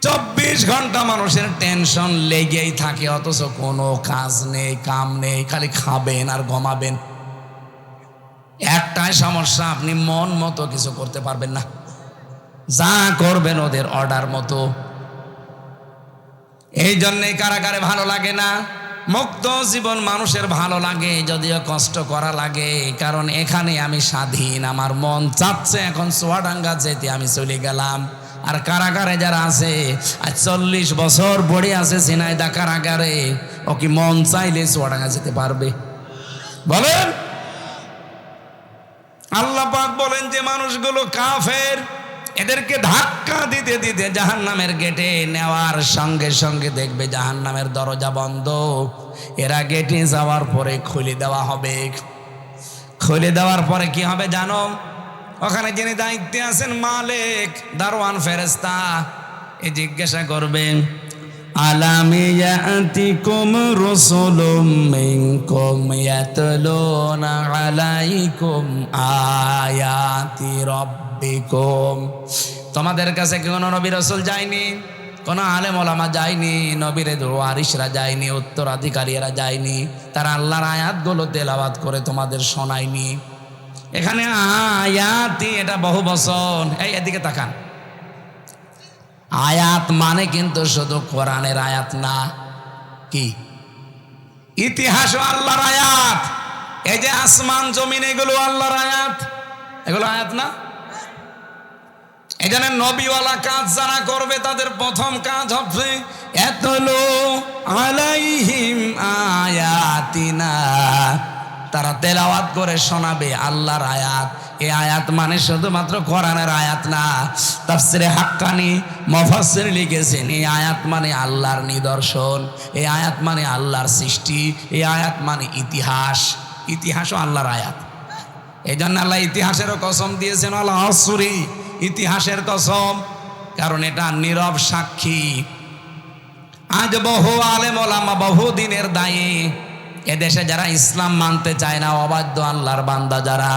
24 ঘন্টা মানুষের টেনশন লেগেই থাকে, অথচ কোনো কাজ নেই, কাম নেই, খালি খাবেন আর ঘুমাবেন। একটাই সমস্যা, আপনি মন মতো কিছু করতে পারবেন না, যা করবেন ওদের অর্ডার মতো। এই জন্যই কারাগারে ভালো লাগে না। মুক্ত জীবন মানুষের ভালো লাগে, যদিও কষ্ট করা লাগে, কারণ এখানে আমি স্বাধীন। আমার মন চাচ্ছে এখন চুয়াডাঙ্গা যেতে, আমি চলে গেলাম। আর কারাগারে যারা আছে, আজ 40 বছর পড়ে আছে ঝিনাইদহ কারাগারে, ও কি মন চাইলে চুয়াডাঙ্গা যেতে পারবে? বলেন। আল্লাহ পাক বলেন যে মানুষগুলো কাফের, এদেরকে ধাক্কা দিতে দিতে জাহান্নামের গেটে নেওয়ার সঙ্গে সঙ্গে দেখবে জাহান্নামের দরজা বন্ধ। এরা গেটে যাওয়ার পরে খুলে দেওয়া হবে। খুলে দেওয়ার পরে কি হবে জানো? ওখানে যিনি দায়িত্বে আছেন, মালিক, দারওয়ান, ফেরেশতা, এ জিজ্ঞাসা করবেন, আলাম ইয়াতিকুম রাসূলুম মিনকুম ইয়াতলুনা আলাইকুম আয়াতি রাব্বিকুম। তোমাদের কাছে কি কোনো নবী রাসূল যায়নি? কোনো আলেম ওলামা যায়নি? নবীর ওয়ারিসরা যায়নি? উত্তরাধিকারীরা যায়নি? তারা আল্লাহর আয়াতগুলো তেলাওয়াত করে তোমাদের শোনায়নি? এখানে আয়াতি, এটা বহু বচন। এই এদিকে তাকান। আয়াত মানে কিন্তু শুধু কোরআনের আয়াত না, কি ইতিহাস আল্লাহর আয়াত। এই যে আসমান জমিন, এগুলো আল্লাহর আয়াত, এগুলো আয়াত না? এই জন্য নবীওয়ালা কাজ যারা করবে, তাদের প্রথম কাজ হবে ইয়াতলু আলাইহিম আয়াতিনা, তারা তেলাওয়াত করে শোনাবে আল্লাহর আয়াত। এই আয়াত মানে শুধুমাত্র কোরআনের আয়াত না। তাফসিরে হাক্কানি মুফাসসির লিখেছেন, এই আয়াত মানে আল্লাহর নিদর্শন, এই আয়াত মানে আল্লাহর সৃষ্টি, এই আয়াত মানে ইতিহাস। ইতিহাসও আল্লাহর আয়াত। এই জন্য আল্লাহ ইতিহাসেরও কসম দিয়েছেন, আল আসরি, ইতিহাসের কসম, কারণ এটা নীরব সাক্ষী। আজ বহু আলেম ওলামা, বহু দিনের দায়ী, এদেশে যারা ইসলাম মানতে চায় না, অবাধ্য আল্লাহর বান্দা যারা,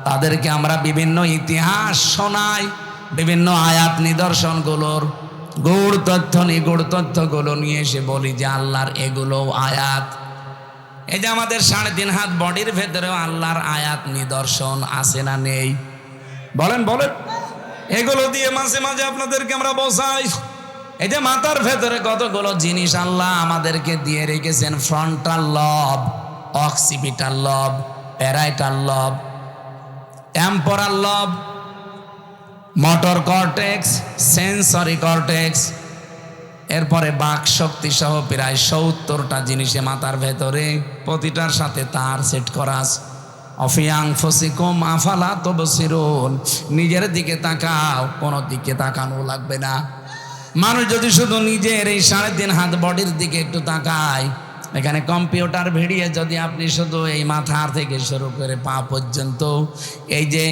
তাদেরকে আমরা বিভিন্ন ইতিহাস শোনাই, বিভিন্ন আয়াত নিদর্শনগুলোর গূঢ় তথ্য, নিগূঢ় তথ্যগুলো নিয়ে এসে বলি যে আল্লাহর এগুলো আয়াত। এই যে আমাদের 3.5 হাত বডির ভেতরেও আল্লাহর আয়াত নিদর্শন আছে না নেই? বলেন বলেন। এগুলো দিয়ে মাঝে মাঝে আপনাদেরকে আমরা বোঝাই। এই যে মাথার ভেতরে কতগুলো জিনিস আল্লাহ আমাদেরকে দিয়ে রেখেছেন, ফ্রন্টাল লব, অক্সিপিটাল লব, প্যারাইটাল লব, টেম্পোরাল লব, মোটর কর্টেক্স, সেন্সরি কর্টেক্স। এরপরে বাক শক্তি সহ প্রায় 70টা জিনিসে মাথার ভেতরে, প্রতিটার সাথে তার সেট করা আছে। অফিয়াং ফসিকুম আফালা তুবসিরুন, নিজের দিকে তাকাও, কোনো দিকে তাকানো লাগবে না। মানুষ যদি শুধু নিজের এই 3.5 হাত বডির দিকে একটু তাকায়, এখানে কম্পিউটার ভিড়িয়ে যদি আপনি শুধু এই মাথা থেকে শুরু করে পা পর্যন্ত এই যে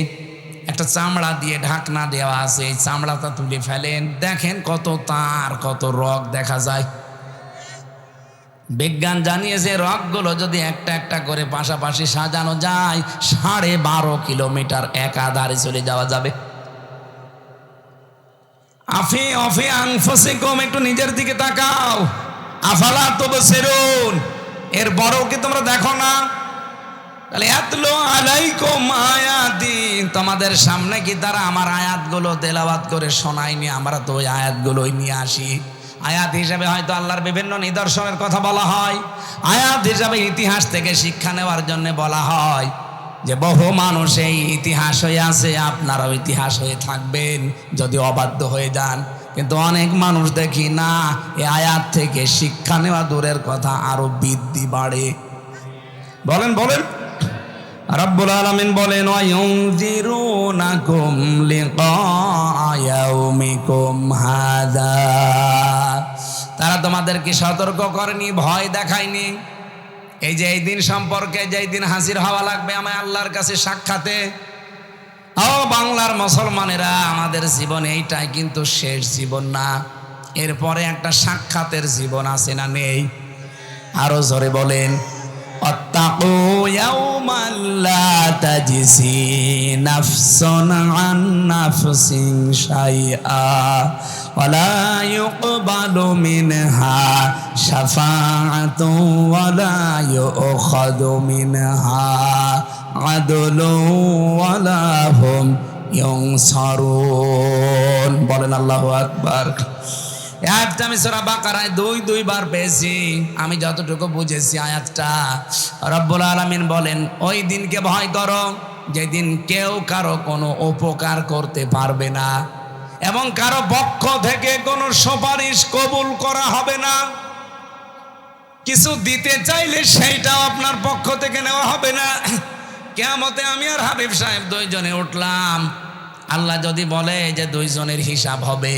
একটা চামড়া দিয়ে ঢাকনা দেওয়া আছে, এই চামড়াটা তুলে ফেলেন, দেখেন কত তার, কত রগ দেখা যায়। বিজ্ঞান জানিয়েছে রগগুলো যদি একটা একটা করে পাশাপাশি সাজানো যায়, 12.5 কিলোমিটার একাধারে চলে যাওয়া যাবে। একটু নিজের দিকে তাকাও, আফালা তুবসিরুন, এর বড়ও কি তোমরা দেখো না? তাহলে আতলু আলাইকুম আয়াতি, তোমাদের সামনে কি তারা আমার আয়াতগুলো তেলাওয়াত করে শোনায়নি? আমরা তো ওই আয়াতগুলোই নিয়ে আসি। আয়াত হিসাবে হয়তো আল্লাহর বিভিন্ন নিদর্শনের কথা বলা হয়, আয়াত হিসাবে ইতিহাস থেকে শিক্ষা নেওয়ার জন্য বলা হয় যে বহু মানুষ এই ইতিহাস হয়ে আছে, আপনারাও ইতিহাস হয়ে থাকবেন যদি অবাধ্য হয়ে যান। কিন্তু অনেক মানুষ দেখি না, এই আয়াত থেকে শিক্ষা নেওয়া দূরের কথা, আরো বৃদ্ধি বাড়ে। বলেন বলেন, রব্বুল আলামিন বলেন ওয়ায়ুনযিরুনাকুম লিকা ইয়াউমিকুম হাযা, তারা তোমাদেরকে সতর্ক করেনি, ভয় দেখায়নি এই যে এই দিন সম্পর্কে, যেই দিন হাজির হওয়া লাগবে আমায় আল্লাহর কাছে সাক্ষাতে। ও বাংলার মুসলমানেরা, আমাদের জীবন এইটাই কিন্তু শেষ জীবন না, এরপরে একটা সাক্ষাতের জীবন আছে না নেই? আরো জোরে বলেন, আত্তাকু ইয়াওমান লা তাজসি নাফসুন আন নাফসিন শাইআ ওয়ালা ইউকবালু মিনহা শাফাআতুন ওয়ালা ইউখাযু মিনহা আদলুন ওয়ালা হুম ইউনসারুন। বলেন আল্লাহু আকবার। আয়াতটা আমি সূরা বাকারায় 2বার পেয়েছি, আমি যতটুকু বুঝেছি আয়াতটা, রব্বুল আলামিন বলেন ওই দিনকে ভয় করো যেদিন কেউ কারো কোনো উপকার করতে পারবে না এবং কারো পক্ষ থেকে কোনো সুপারিশ কবুল করা হবে না। কিছু দিতে চাইলে সেইটাও আপনার পক্ষ থেকে নেওয়া হবে না। কিয়ামতে আমি আর হাবিব সাহেব 2 জনে উঠলাম, আল্লাহ যদি বলে যে 2 জনের হিসাব হবে,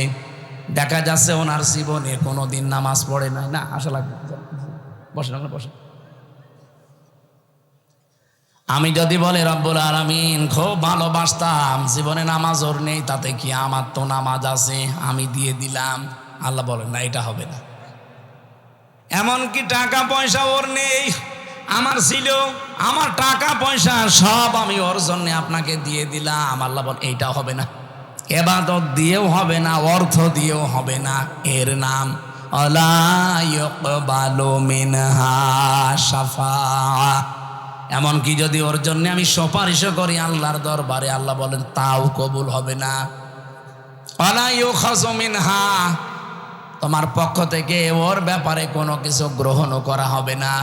দেখা যাচ্ছে ওনার জীবনে কোনোদিন নামাজ পড়ে নাই, না আসা লাগবে, বসেন বসেন। আমি যদি বলে রব্বুল আলামিন খুব ভালোবাসতাম, জীবনে নামাজ ওর নেই, তাতে কি, আমার তো নামাজ আছে, আমি দিয়ে দিলাম, আল্লাহ বলেন না, এটা হবে না। এমনকি টাকা পয়সা ওর নেই, আমার ছিল, আমার টাকা পয়সা সব আমি ওর জন্য আপনাকে দিয়ে দিলাম, আল্লাহ বলেন এইটা হবে না। ইবাদত দিয়েও হবে না, অর্থ দিয়েও হবে না, এর নাম আলা ইউকবালু মিনহা শাফাআ। এমনকি যদি ওর জন্য আমি সুপারিশও করি আল্লাহর দরবারে, আল্লাহ বলেন তাও কবুল হবে না। আলা ইউখাযু মিনহা, তোমার পক্ষ থেকে ওর ব্যাপারে কোনো কিছু গ্রহণও করা হবে না।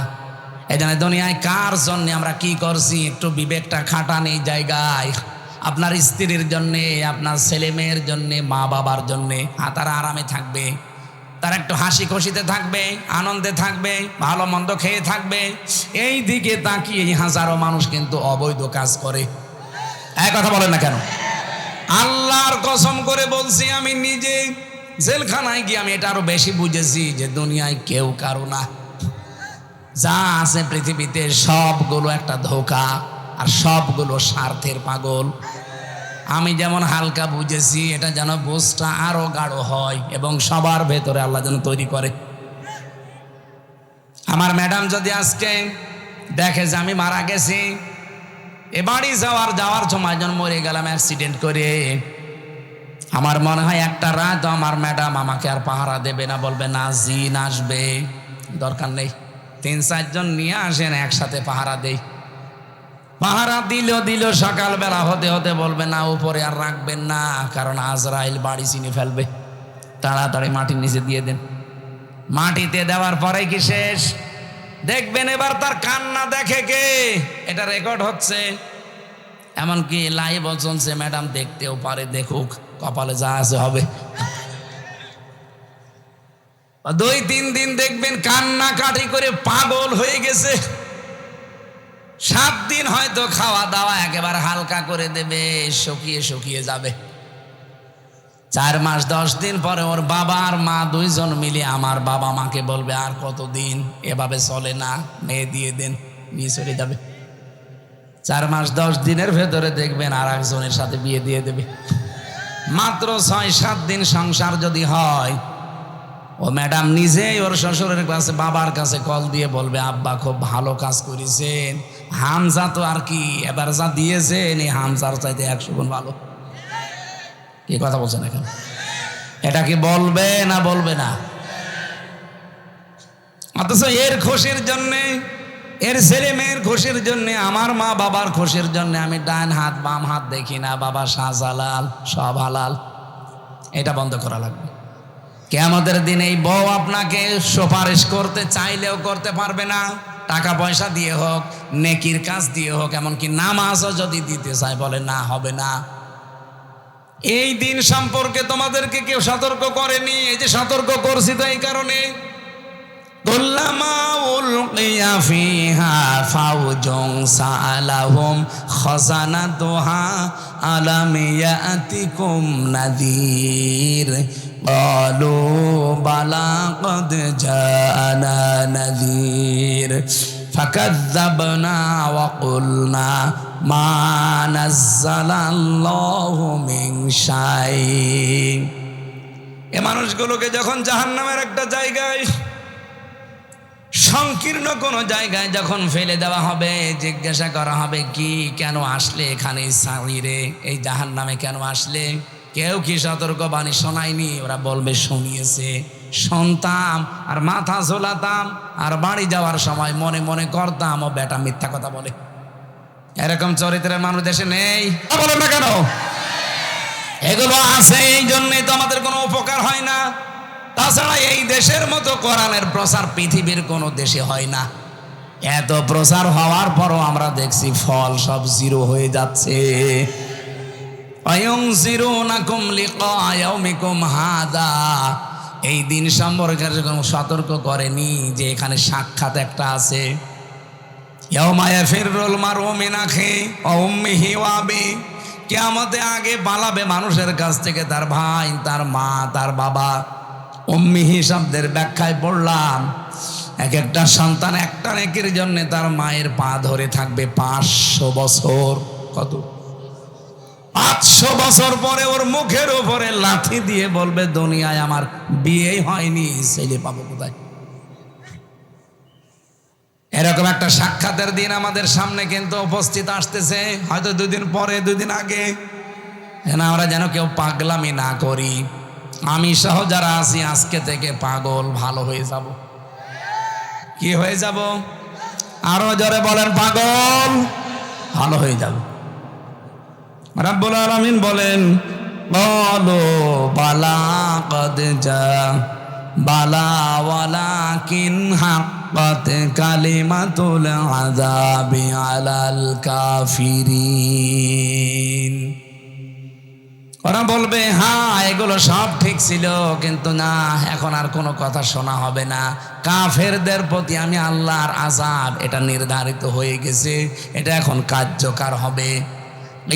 এই জন্য দুনিয়ায় কার জন্য আমরা কি করছি, একটু বিবেকটা খাটান এই জায়গায়। আপনার স্ত্রীর জন্যে, আপনার ছেলে মেয়ের জন্যে, মা বাবার জন্যে, তারা আরামে থাকবে, তারা একটু হাসি খুশিতে থাকবে, আনন্দে থাকবে, ভালো মন্দ খেয়ে থাকবে, এই দিকে তাকিয়ে হাজারো মানুষ কিন্তু অবৈধ কাজ করে। এক কথা বলেন না কেন? আল্লাহর কসম করে বলছি, আমি নিজে জেলখানায় গিয়ে আমি এটা আরো বেশি বুঝেছি যে দুনিয়ায় কেউ কারো না, যা আছে পৃথিবীতে সবগুলো একটা ধোঁকা, আর সবগুলো স্বার্থের পাগল। আমি যেমন হালকা বুঝেছি, এটা যেন বোঝটা আরো গাঢ় হয় এবং সবার ভেতরে আল্লাহ যেন তৈরি করে। আমার ম্যাডাম যদি আজকে দেখে যে আমি মারা গেছি, এ বাড়ি যাওয়ার সময় যখন মরে গেলাম অ্যাক্সিডেন্ট করে, আমার মনে হয় একটা রাত আমার ম্যাডাম আমাকে আর পাহারা দেবে না, বলবে না জিন আসবে, দরকার নেই, 3-4 জন নিয়ে আসেন, একসাথে পাহারা দেই। পাহারা দিল সকালবেলা হতে হতে বলবে না উপরে আর রাখবেন না, কারণ আজরাইল বাড়ি চিনে ফেলবে, তাড়াতাড়ি মাটির নিচে দিয়ে দেন। মাটিতে দেওয়ার পরে কি শেষ? দেখবেন এবার তার কান্না দেখে কে, এটা রেকর্ড হচ্ছে, এমনকি লাইভ চলছে, ম্যাডাম দেখতেও পারে, দেখুক, কপালে যা আছে হবে। 2-3 দিন দেখবেন কান্নাকাটি করে পাগল হয়ে গেছে। 7 দিন হয়তো খাওয়া দাওয়া একেবারে হালকা করে দেবে, শুকিয়ে শুকিয়ে যাবে। 4 মাস 10 দিন পরে ওর বাবা আর মা দুইজন মিলে আমার বাবা মাকে বলবে, আর কতদিন এভাবে চলে না, মেয়ে দিয়ে দেন, নিয়ে চলে যাবে। 4 মাস 10 দিনের ভেতরে দেখবেন আর একজনের সাথে বিয়ে দিয়ে দেবে। মাত্র 6-7 দিন সংসার যদি হয়, ও ম্যাডাম নিজেই ওর শ্বশুরের কাছে বাবার কাছে কল দিয়ে বলবে, আব্বা খুব ভালো কাজ করেছেন, হামজা তো আর কি এবার যা দিয়েছেন এই হামজার চাইতে 100 গুণ ভালো। কি কথা বলছেন এখন? এটা কি বলবে না বলবে না? অথচ এর খুশির জন্যে, এর ছেলে মেয়ের খুশির জন্যে, আমার মা বাবার খুশির জন্যে আমি ডান হাত বাম হাত দেখি না, বাবা শাহজালাল সব হালাল। এটা বন্ধ করা লাগবে। কিয়ামতের দিন এই বউ আপনাকে সুপারিশ করতে চাইলেও করতে পারবে না, টাকা পয়সা দিয়ে হোক, নেকির কাজ দিয়ে হোক, এমনকি নামাজও যদি দিতে চায় বলে না, হবে না। এই দিন সম্পর্কে তোমাদেরকে কেউ সতর্ক করেনি। এই যে সতর্ক করছি তো এই কারণে, কুল্লামা উলকিয়া ফিহা ফাউজুন সাআলাহুম খাযানাতুহা আলাম ইয়াতিকুম নাযীর ক্বালু বালা ক্বাদ জাআনা নাযীর ফাকাযযাবনা ওয়া কুলনা মা নাযালাল্লাহু মিন শাই। এ মানুষগুলোকে যখন জাহান্নামের একটা জায়গায়, সংকীর্ণ কোনো জায়গায় যখন ফেলে দেওয়া হবে, জিজ্ঞাসা করা হবে, কি কেন আসলে এখানে, সাইরে এই জাহান্নামে কেন আসলে? কেউ কি সতর্কবাণী শোনায়নি? ওরা বলবে শুনিয়েছে, শুনতাম আর মাথা ঝোলাতাম, আর বাড়ি যাওয়ার সময় মনে মনে করতাম ও বেটা মিথ্যা কথা বলে। এরকম চরিত্রের মানুষ দেশে নেই? বলো না কেন? এগুলো আছে, এই জন্যই তো আমাদের কোনো উপকার হয় না। তাছাড়া এই দেশের মতো কোরআনের প্রচার পৃথিবীর কোনো দেশে হয় না। এত প্রচার হওয়ার পরও আমরা দেখছি ফল সব জিরো হয়ে যাচ্ছে। আয়ুনজিরুনাকুম লিকা ইয়াউমিকুম হাদা, এই দিন সম্পর্কে কোনো সতর্ক করেনি যে এখানে সাক্ষাৎ একটা আছে। ইয়াউমা ইয়াফিরুল মারউ মিন আখিহি ওয়া উম্মিহি ওয়া আবিহি, কিয়ামতে আগে পালাবে মানুষের কাছ থেকে তার ভাই, তার মা, তার বাবা। উম্মিহি শব্দের ব্যাখ্যায় পড়লাম, এক একটা সন্তান একটা নেকির জন্য তার মায়ের পা ধরে থাকবে 500 বছর। কত? 500 বছর পরে ওর মুখের উপরে লাথি দিয়ে বলবে, দুনিয়ায় আমার বিয়েই হয়নি, ছেলে পাবো কোথায়? এরকম একটা সাক্ষাতের দিন আমাদের সামনে কিন্তু উপস্থিত আসতেছে, হয়তো 2 দিন পরে, 2 দিন আগে। আমরা যেন কেউ পাগলামি না করি। আমি সহ যারা আছি আজকে থেকে পাগল ভালো হয়ে যাব। কি হয়ে যাব? আরো জোরে বলেন, পাগল ভালো হয়ে যাব। রাব্বুল আলামিন বলেন, ক্বালু বালা ক্বাদ জা বালা ওয়ালাকিন হাক্কাত কালিমাতুল আযাবি আলাল কাফিরিন। ওরা বলবে, হ্যাঁ এগুলো সব ঠিক ছিল, কিন্তু না, এখন আর কোনো কথা শোনা হবে না। কাফেরদের প্রতি আমি আল্লাহর আযাব এটা নির্ধারিত হয়ে গেছে, এটা এখন কার্যকর হবে।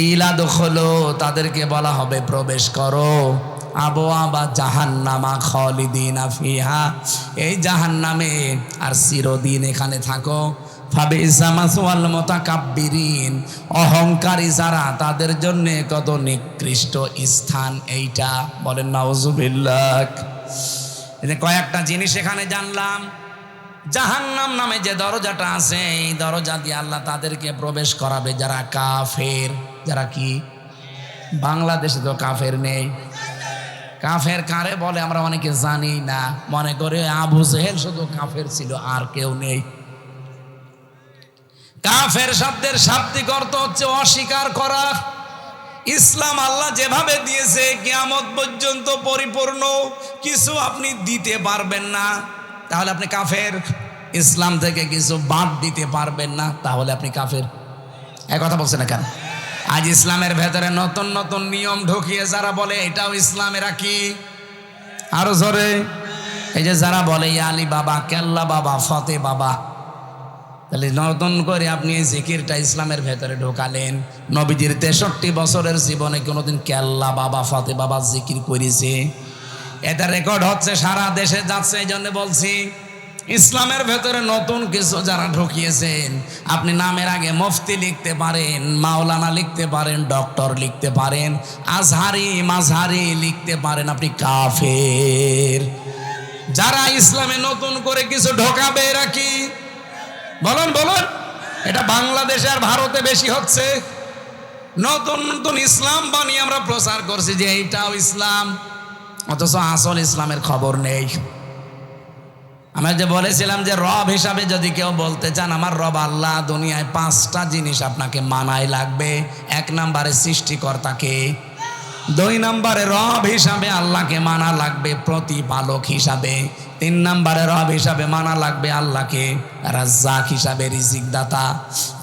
ইলা দুখুলু, তাদেরকে বলা হবে প্রবেশ করো, আবওয়াবা জাহান্নামা খালিদিনা ফিহা, এই জাহান্নামে আর চিরদিন এখানে থাকো। ফাবিসা মাসওয়াল মুতাকাব্বিরিন, অহংকারী যারা তাদের জন্য কত নিকৃষ্ট স্থান এইটা। বলেন নাউজুবিল্লাহ। এই যে কয়েকটা জিনিস এখানে জানলাম। জাহান্নাম নামে যে দরজাটা আছে, এই দরজা দিয়ে আল্লাহ তাদেরকে প্রবেশ করাবে যারা কাফের। যারা কি? বাংলাদেশে তো কাফের নেই। কাফের কারে বলে আমরা অনেকে জানি না, মনে করে আবু জেহেল শুধু কাফের ছিল, আর কেউ নেই। কাফের শব্দের শাব্দিক অর্থ হচ্ছে অস্বীকার করা। ইসলাম আল্লাহ যেভাবে দিয়েছে কিয়ামত পর্যন্ত পরিপূর্ণ কিছু আপনি দিতে পারবেন না, তাহলে আপনি কাফের। ইসলাম থেকে কিছু বাদ দিতে পারবেন না, তাহলে আপনি কাফের। এক কথা বলছে না কেন? আজ ইসলামের ভেতরে নতুন নতুন নিয়ম ঢুকিয়ে যারা বলে এটাও ইসলাম, এরা কি? আরো জোরে। এই যে যারা বলে ইয়া আলী বাবা, কেল্লা বাবা, ফতে বাবা, তাহলে নতুন করে আপনি এই জিকিরটা ইসলামের ভেতরে ঢোকালেন। নবীজির 63 বছরের জীবনে কোনোদিন কেল্লা বাবা, ফতে বাবা জিকির করেছে? এটা রেকর্ড হচ্ছে, সারা দেশে যাচ্ছে। এই জন্য বলছি ইসলামের ভেতরে নতুন কিছু যারা ঢুকিয়েছেন, আপনি নামের আগে মুফতি লিখতে পারেন, মাওলানা লিখতে পারেন, ডক্টর লিখতে পারেন, আজহারি মাঝহারি লিখতে পারেন, আপনি কাফের। যারা ইসলামে নতুন করে কিছু ঢোকাবে এরা কি? বলুন বলুন। এটা বাংলাদেশে আর ভারতে বেশি হচ্ছে। নতুন নতুন ইসলাম বানিয়ে আমরা প্রচার করছি যে এইটাও ইসলাম, অথচ আসল ইসলামের খবর নেই। আমরা যে বলেছিলাম যে রব হিসাবে যদি কেউ বলতে চান আমার রব আল্লাহ, দুনিয়ায় 5টা জিনিস আপনাকে মানায় লাগবে। 1 নম্বরে সৃষ্টিকর্তাকে, 2 নম্বরে রব হিসাবে আল্লাহকে মানা লাগবে প্রতিপালক হিসাবে, 3 নম্বরে রব হিসাবে মানা লাগবে আল্লাহকে রাজ্জাক হিসাবে রিজিক দাতা,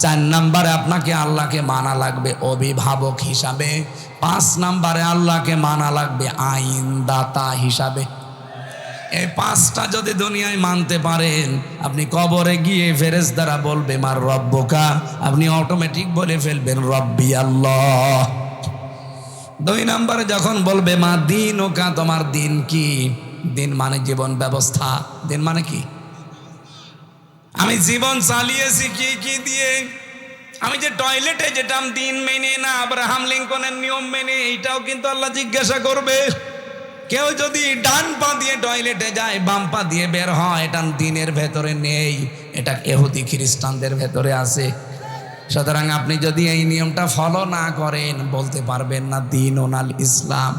4 নম্বরে আপনাকে আল্লাহকে মানা লাগবে অভিভাবক হিসাবে, 5 নম্বরে আল্লাহকে মানা লাগবে আইন দাতা হিসাবে। এই 5টা যদি দুনিয়ায় মানতে পারেন, আপনি কবরে গিয়ে ফেরেশতারা বলবে মার রব্বুকা, আপনি অটোমেটিক বলে ফেলবেন রব্বি আল্লাহ। 2 নম্বরে যখন বলবে মা দীনুকা, তোমার দিন কি? দিন মানে জীবন ব্যবস্থা। দিন মানে কি? আমি জীবন চালিয়েছি কি কি দিয়ে? আমি যে টয়লেটে যেতাম দিন মেনে না আব্রাহাম লিঙ্কনের নিয়ম মেনে, এইটাও কিন্তু আল্লাহ জিজ্ঞাসা করবে। কেউ যদি ডান পা দিয়ে টয়লেটে যায়, বাম পা দিয়ে বের হয়, এটা দিনের ভেতরে নেই, এটা ইহুদি খ্রিস্টানদের ভেতরে আছে। সুতরাং আপনি যদি এই নিয়মটা ফলো না করেন, বলতে পারবেন না দিন ওনাল ইসলাম।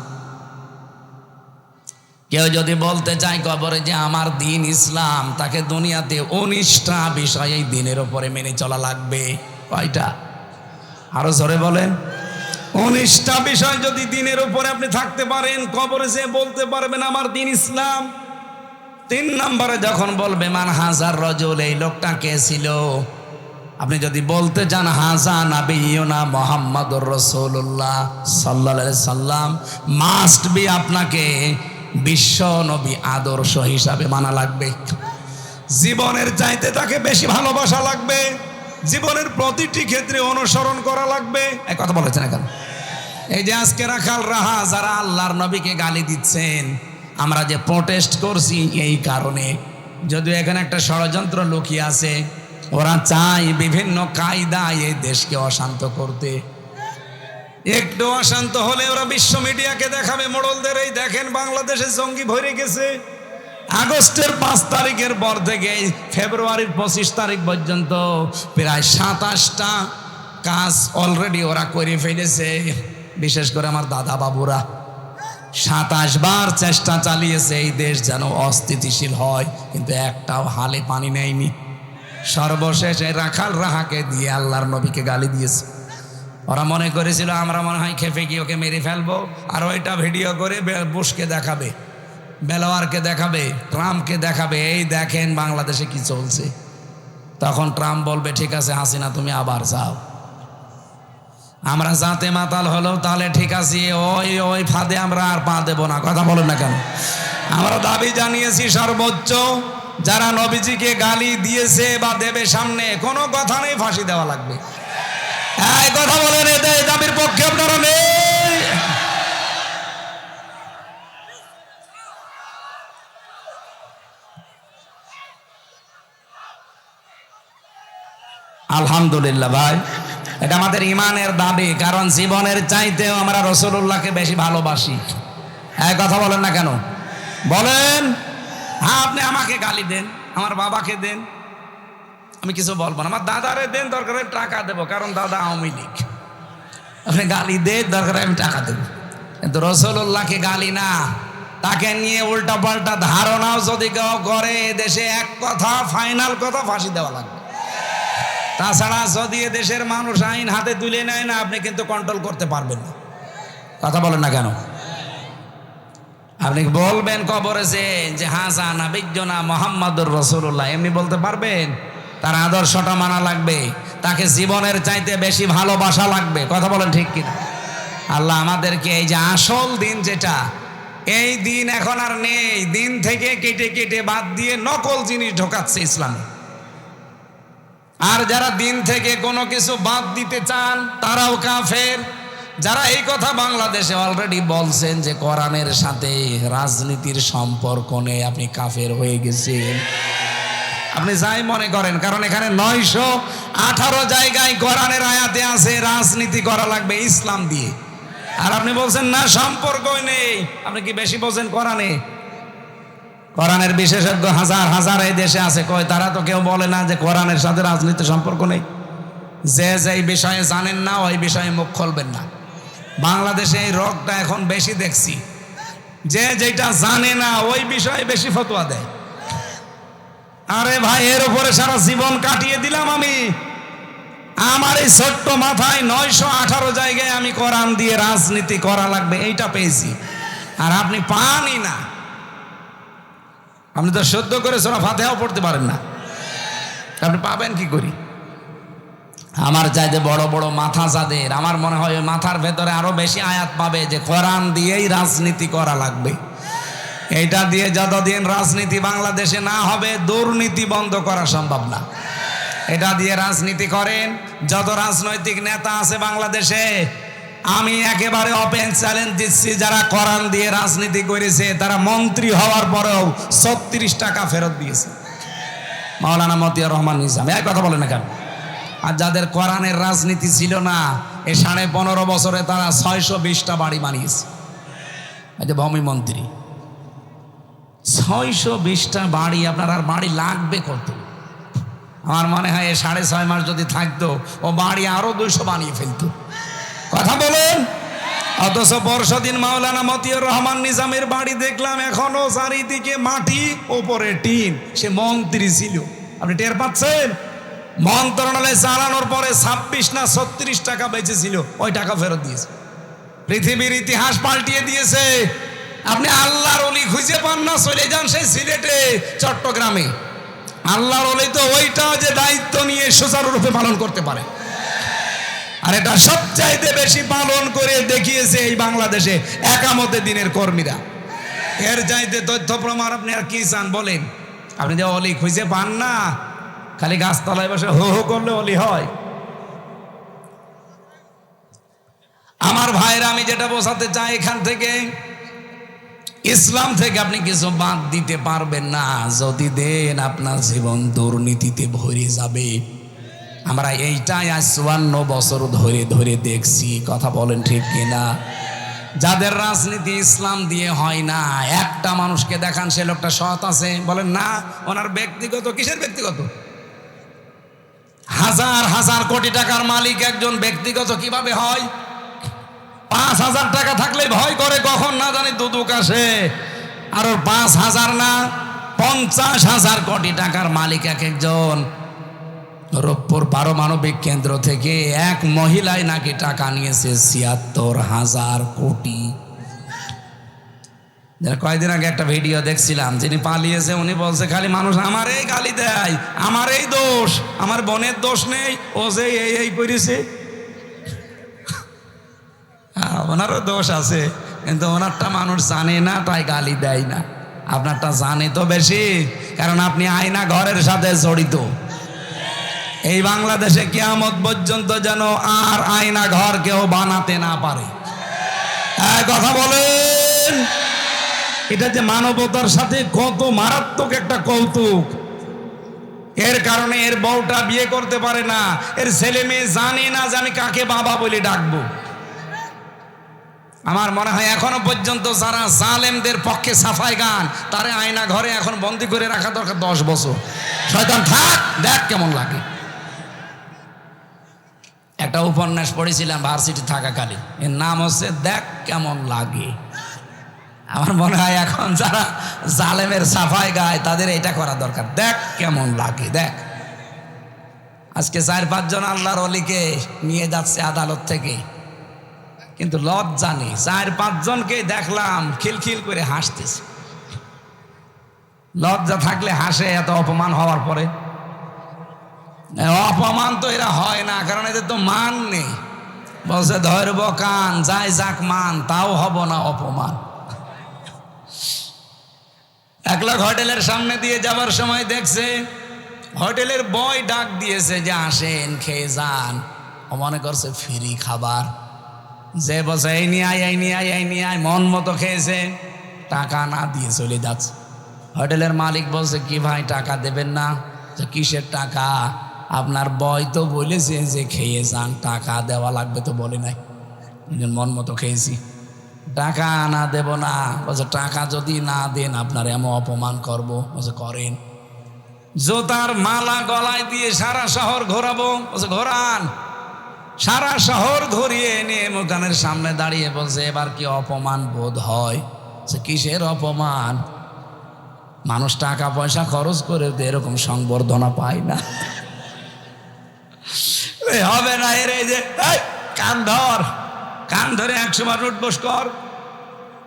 কেউ যদি বলতে চায় কবরে যে আমার দিন ইসলাম, তাকে দুনিয়াতে 19টা বিষয় এই দিনের উপরে মেনে চলা লাগবে। কয়টা? আরো জোরে বলেন। 19টা বিষয় যদি দিনের উপরে আপনি থাকতে পারেন, কবরে যে বলতে পারবেন আমার দিন ইসলাম। 3 নম্বরে যখন বলবে মান হাজার রজুল, এই লোকটা কে ছিল? আপনি যদি বলতে চান হাজা নাবিয়ুনা মুহাম্মাদুর রাসূলুল্লাহ সাল্লাল্লাহু আলাইহি সাল্লাম, মাস্ট বি আপনাকে বিশ্ব নবী আদর্শ হিসাবে মানা লাগবে। জীবনের চাইতে তাকে বেশি ভালোবাসা লাগবে, জীবনের প্রতিটি ক্ষেত্রে অনুসরণ করা লাগবে। এই কথা বলেছেন এখন। এই যে আজকে রাখাল রাহা যারা আল্লাহর নবীকে গালি দিচ্ছেন, আমরা যে প্রোটেস্ট করছি এই কারণে। যদিও এখানে একটা ষড়যন্ত্র লুকিয়ে আছে, ওরা চায় বিভিন্ন কায়দায় এই দেশকে অশান্ত করতে। একটু অশান্ত হলে ওরা বিশ্ব মিডিয়াকে দেখাবে মোড়লদের, এই দেখেন বাংলাদেশে জঙ্গি ভরে গেছে। আগস্টের 5 তারিখের পর থেকে ফেব্রুয়ারির 25 তারিখ পর্যন্ত প্রায় 27টা কাজ অলরেডি ওরা করে ফেলেছে। বিশেষ করে আমার দাদা বাবুরা 27 বার চেষ্টা চালিয়েছে এই দেশ যেন অস্থিতিশীল হয়, কিন্তু একটাও হালে পানি নেয়নি। সর্বশেষে রাখাল রাহাকে দিয়ে আল্লাহর নবীকে গালি দিয়েছে। ওরা মনে করেছিল আমরা মনে হয় খেপে গিয়ে ওকে মেরে ফেলবো, আর ওইটা ভিডিও করে বুশকে দেখাবে, বেলাওয়ারকে দেখাবে, ট্রাম্পকে দেখাবে, এই দেখেন বাংলাদেশে কি চলছে। তখন ট্রাম্প বলবে ঠিক আছে হাসিনা তুমি আবার যাও। আমরা যাতে মাতাল হলো তাহলে ঠিক আছে, ওই ফাঁদে আমরা আর পা দেব না। কথা বলেন না কেন? আমরা দাবি জানিয়েছি সর্বোচ্চ, যারা নবীজিকে গালি দিয়েছে বা দেবে সামনে, কোনো কথা নেই, ফাঁসি দেওয়া লাগবে। এই কথা বলেন, এদের দাবির পক্ষে আপনারা নেই। আলহামদুলিল্লাহ ভাই, এটা আমাদের ইমানের দাবি, কারণ জীবনের চাইতেও আমরা রাসূলুল্লাহকে বেশি ভালোবাসি। এই কথা বলেন না কেন? বলেন। হ্যাঁ, আপনি আমাকে গালি দেন, আমার বাবাকে দেন, আমি কিছু বলবো না। আমার দাদারে দেন, দরকার টাকা দেবো, কারণ দাদা আওয়ামী লীগ। আপনি গালি দেন, দরকার আমি টাকা দেবো, কিন্তু রাসূলুল্লাহকে গালি না। তাকে নিয়ে উল্টা পাল্টা ধারণাও যদি কেউ করে, দেশে এক কথা ফাইনাল কথা, ফাঁসি দেওয়া লাগবে। তাছাড়া যদি দেশের মানুষ আইন হাতে তুলে নেয় না, আপনি কিন্তু কন্ট্রোল করতে পারবেন না। কথা বলেন না কেন? আপনি বলবেন কবরে যে হাজা নাবিয়ুনা মুহাম্মাদুর রাসূলুল্লাহ, এমনি বলতে পারবেন? তার আদর্শটা মানা লাগবে, তাকে জীবনের চাইতে বেশি ভালোবাসা লাগবে। কথা বলেন ঠিক কিনা? আল্লাহ আমাদেরকে এই যে আসল দিন যেটা, এই দিন এখন আর নেই। দিন থেকে কেটে কেটে বাদ দিয়ে নকল জিনিস ঢোকাচ্ছে ইসলামে। আর যারা দিন থেকে কোনো কিছু বাদ দিতে চান তারাও কাফের। যারা এই কথা বাংলাদেশে অলরেডি বলছেন যে কোরআনের সাথে রাজনীতির সম্পর্ক নেই, আপনি কাফের হয়ে গেছেন। আপনি যাই মনে করেন, কারণ এখানে 918 জায়গায় কোরআনের আয়াতে আছে রাজনীতি করা লাগবে ইসলাম দিয়ে। আর আপনি বলছেন না সম্পর্কই নেই। আপনি কি বেশি বলছেন কোরআনে? কোরআনের বিশেষজ্ঞ হাজার হাজার এই দেশে আছে, কয় তারা তো কেউ বলে না যে কোরআনের সাথে রাজনীতির সম্পর্ক নেই। যে যে বিষয়ে জানেন না ওই বিষয়ে মুখ খুলবেন না। বাংলাদেশে এই রোগটা এখন বেশি দেখছি, যে যেটা জানে না ওই বিষয়ে বেশি ফতোয়া দেয়। আরে ভাই, এর উপরে সারা জীবন কাটিয়ে দিলাম আমি। আমার এই ছোট্ট মাথায় 918 জায়গায় আমি কোরআন দিয়ে রাজনীতি করা লাগবে এইটা পেয়েছি, আর আপনি পানই না। আপনি তো সদ্য করে সূরা ফাতিহাও পড়তে পারেন না, আপনি পাবেন কি করি? আমার চাইতে বড় বড় মাথা যাদের, আমার মনে হয় ওই মাথার ভেতরে আরো বেশি আয়াত পাবে যে কোরআন দিয়েই রাজনীতি করা লাগবে। এইটা দিয়ে যতদিন রাজনীতি বাংলাদেশে না হবে দুর্নীতি বন্ধ করা সম্ভব না। এটা দিয়ে রাজনীতি করেন যত রাজনৈতিক নেতা আছে বাংলাদেশে, আমি একেবারে ওপেন চ্যালেঞ্জ দিচ্ছি, যারা কোরআন দিয়ে রাজনীতি করেছে তারা মন্ত্রী হওয়ার পরেও 36 টাকা ফেরত দিয়েছে। মাওলানা মতিয়ার রহমান নিজাম এই কথা বলে না কেন? আর যাদের কোরআনের রাজনীতি ছিল না, এই 15.5 বছরে তারা 620টা বাড়ি বানিয়েছে। এই যে ভূমি মন্ত্রী, 620টা বাড়ি। আপনার আর বাড়ি লাগবে কত? আমার মনে হয় 6.5 মাস যদি থাকতো ও বাড়ি আরো 200 বানিয়ে ফেলতো। কথা বলেন। অথচ পরশুদিন মাওলানা মতিয়ার রহমান নিজামের বাড়ি দেখলাম এখনো চারিদিকে মাটি, ওপরে টিন। সে মন্ত্রী ছিল, আপনি টের পাচ্ছেন? মন্ত্রণালয় চালানোর পরে 26 না 36 টাকা বেঁচেছিল, ওই টাকা ফেরত দিয়েছে। পৃথিবীর ইতিহাস পাল্টিয়ে দিয়েছে। আপনি আল্লাহর ওলি খুঁজে পান না, চলে যান সেই সিলেটে, চট্টগ্রামে। আল্লাহর ওলি তো ওইটা যে দায়িত্ব নিয়ে সুচারুরূপে পালন করতে পারে, আর এটা সবচাইতে বেশি পালন করে দেখিয়েছে এই বাংলাদেশে একামতে দিনের কর্মীরা। এর চাইতে তথ্য প্রমাণ আপনি আর কি চান বলেন? আপনি যে ওলি খুঁজে পান না, খালি গাছতলায় বসে হো হো করলে ওলি হয়? আমার ভাইরা, আমি যেটা বোঝাতে চাই, এখান থেকে ইসলাম থেকে আপনি কিছু বাদ দিতে পারবেন না। যদি দেন আপনার জীবন দুর্নীতিতে ভরে যাবে। আমরা এইটাই আজ 54 বছর ধরে ধরে দেখছি। কথা বলেন ঠিক কিনা? যাদের রাজনীতি ইসলাম দিয়ে হয় না, একটা মানুষকে দেখান সে লোকটা সৎ আছে, বলেন না ওনার ব্যক্তিগত। কিসের ব্যক্তিগত? হাজার হাজার কোটি টাকার মালিক একজন ব্যক্তিগত কিভাবে হয়? 5,000 টাকা থাকলে ভয় করে কখন না জানি দুদুক আসে। আর 5,000 না 50,000 কোটি টাকার মালিক এক একজন। রূপপুর পারমাণবিক কেন্দ্র থেকে এক মহিলাই নাকি টাকা নিয়েছে 76,000 কোটি। কয়েকদিন আগে একটা ভিডিও দেখছিলাম, যিনি পালিয়েছে উনি বলছে খালি মানুষ আমার এই গালি দেয়, আমার এই দোষ, আমার বোনের দোষ নেই, ও যে এই করেছে। ওনারও দোষ আছে, কিন্তু ওনারটা মানুষ জানে না তাই গালি দেয় না। আপনারটা জানে তো বেশি, কারণ আপনি আয়না ঘরের সাথে জড়িত। এই বাংলাদেশে কিয়ামত পর্যন্ত যেন আর আয়না ঘর কেউ বানাতে না পারে। কথা বলেন। এটা যে মানবতার সাথে কত মারাত্মক একটা কৌতুক। এর কারণে এর বউটা বিয়ে করতে পারে না, এর ছেলে মেয়ে জানে না যে আমি কাকে বাবা বলে ডাকবো। আমার মনে হয় এখনো পর্যন্ত যারা জালেমদের পক্ষে সাফাই গান, তারে আয়না ঘরে এখন বন্দি করে রাখা দরকার 10 বছর। শয়তান থাক, দেখ কেমন লাগে। একটা উপন্যাস পড়েছিলাম ভার্সিটি থাকাকালীন, এর নাম হচ্ছে দেখ কেমন লাগে। আমার মনে হয় এখন যারা জালেমের সাফাই গায় তাদের এটা করা দরকার, দেখ কেমন লাগে দেখ। আজকে 4-5 জন আল্লাহর ওলিকে নিয়ে যাচ্ছে আদালত থেকে, কিন্তু লজ্জা নেই। 4-5 জনকে দেখলাম খিলখিল করে হাসতেছে। লজ্জা থাকলে হাসে এত অপমান হওয়ার পরে? অপমান তো এরা হয় না, কারণ এদের তো মান নেই। বলছে ধরব কান, যাই যাক মান, তাও হব না অপমান। এক লোক হোটেলের সামনে দিয়ে যাবার সময় দেখছে হোটেলের বয় ডাক দিয়েছে যে আসেন খেয়ে যান। ও মনে করছে ফ্রি খাবার, যে বসে এই নিয়ে আয়, এই নিয়ে আয়, এই নিয়ে আয়, মন মতো খেয়েছে, টাকা না দিয়ে চলে যাচ্ছে। হোটেলের মালিক বলছে কি ভাই টাকা দেবেন না? যে কিসের টাকা? আপনার বয় তো বলেছে যে খেয়ে যান, টাকা দেওয়া লাগবে তো বলে নাই, মন মতো খেয়েছি, টাকা না দেব না। বলছে টাকা যদি না দেন আপনার এমন অপমান করব। বলছে করেন। জোতার মালা গলায় দিয়ে সারা শহর ঘোরাবো। বলছে ঘোরান। সারা শহর ঘুরিয়ে এনে মোকানের সামনে দাঁড়িয়ে বলছে এবার কি অপমান বোধ হয়? সে কিসের অপমান? মানুষ টাকা পয়সা খরচ করে তো এরকম সংবর্ধনা পায় না। হবে না এর এই যে কান ধর, কান ধরে 100 বার উঠবস কর,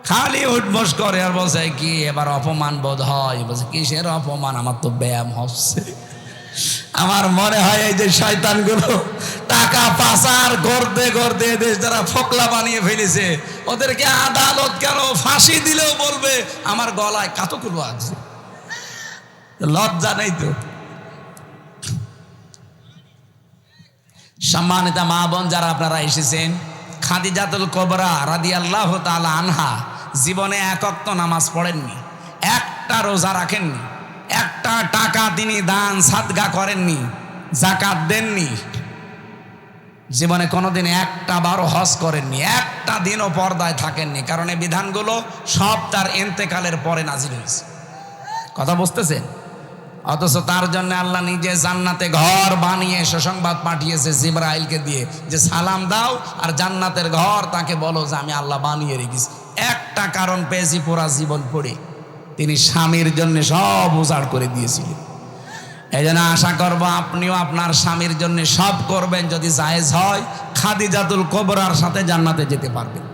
খালি উঠবস করে আর বলছে কি এবার অপমান বোধ হয়? বলছে কিসের অপমান? আমার তো ব্যায়াম হচ্ছে। আমার মনে হয় এই যে শয়তানগুলো টাকা পাচার করতে করতে দেশ যারা ফোকলা বানিয়ে ফেলেছে ওদেরকে আদালত কেন ফাঁসি দিলেও বলবে আমার গলায় কাতকুলো আছে, লজ্জা নেই তো। সম্মানিতা মা বোন যারা আপনারা এসেছেন, খাদিজাতুল কুবরা রাদিয়াল্লাহু তাআলা আনহা জীবনে এক ওয়াক্ত নামাজ পড়েননি, একটা রোজা রাখেননি, একটা টাকা তিনি দান সাদগা করেননি, যাকাত দেননি, জীবনে কোনোদিন একটা বারও হজ করেননি, একটা দিনও পর্দায় থাকেননি। কারণ এই বিধানগুলো সব তার ইন্তেকালের পরে নাজিল হয়েছে। কথা বুঝতেছেন? অথচ তার জন্য আল্লাহ নিজে জান্নাতে ঘর বানিয়ে সুসংবাদ পাঠিয়েছে জিবরাইলকে দিয়ে যে সালাম দাও আর জান্নাতের ঘর তাকে বলো যে আমি আল্লাহ বানিয়ে রেখেছি। একটা কারণ পেয়েছি পুরা জীবন পড়ে, তিনি স্বামীর জন্য সব উজাড় করে দিয়েছিলেন। এই জন্য আশা করব আপনিও আপনার স্বামীর জন্য সব করবেন, যদি জায়েজ হয় খাদিজাতুল কুবরার সাথে জান্নাতে যেতে পারবেন।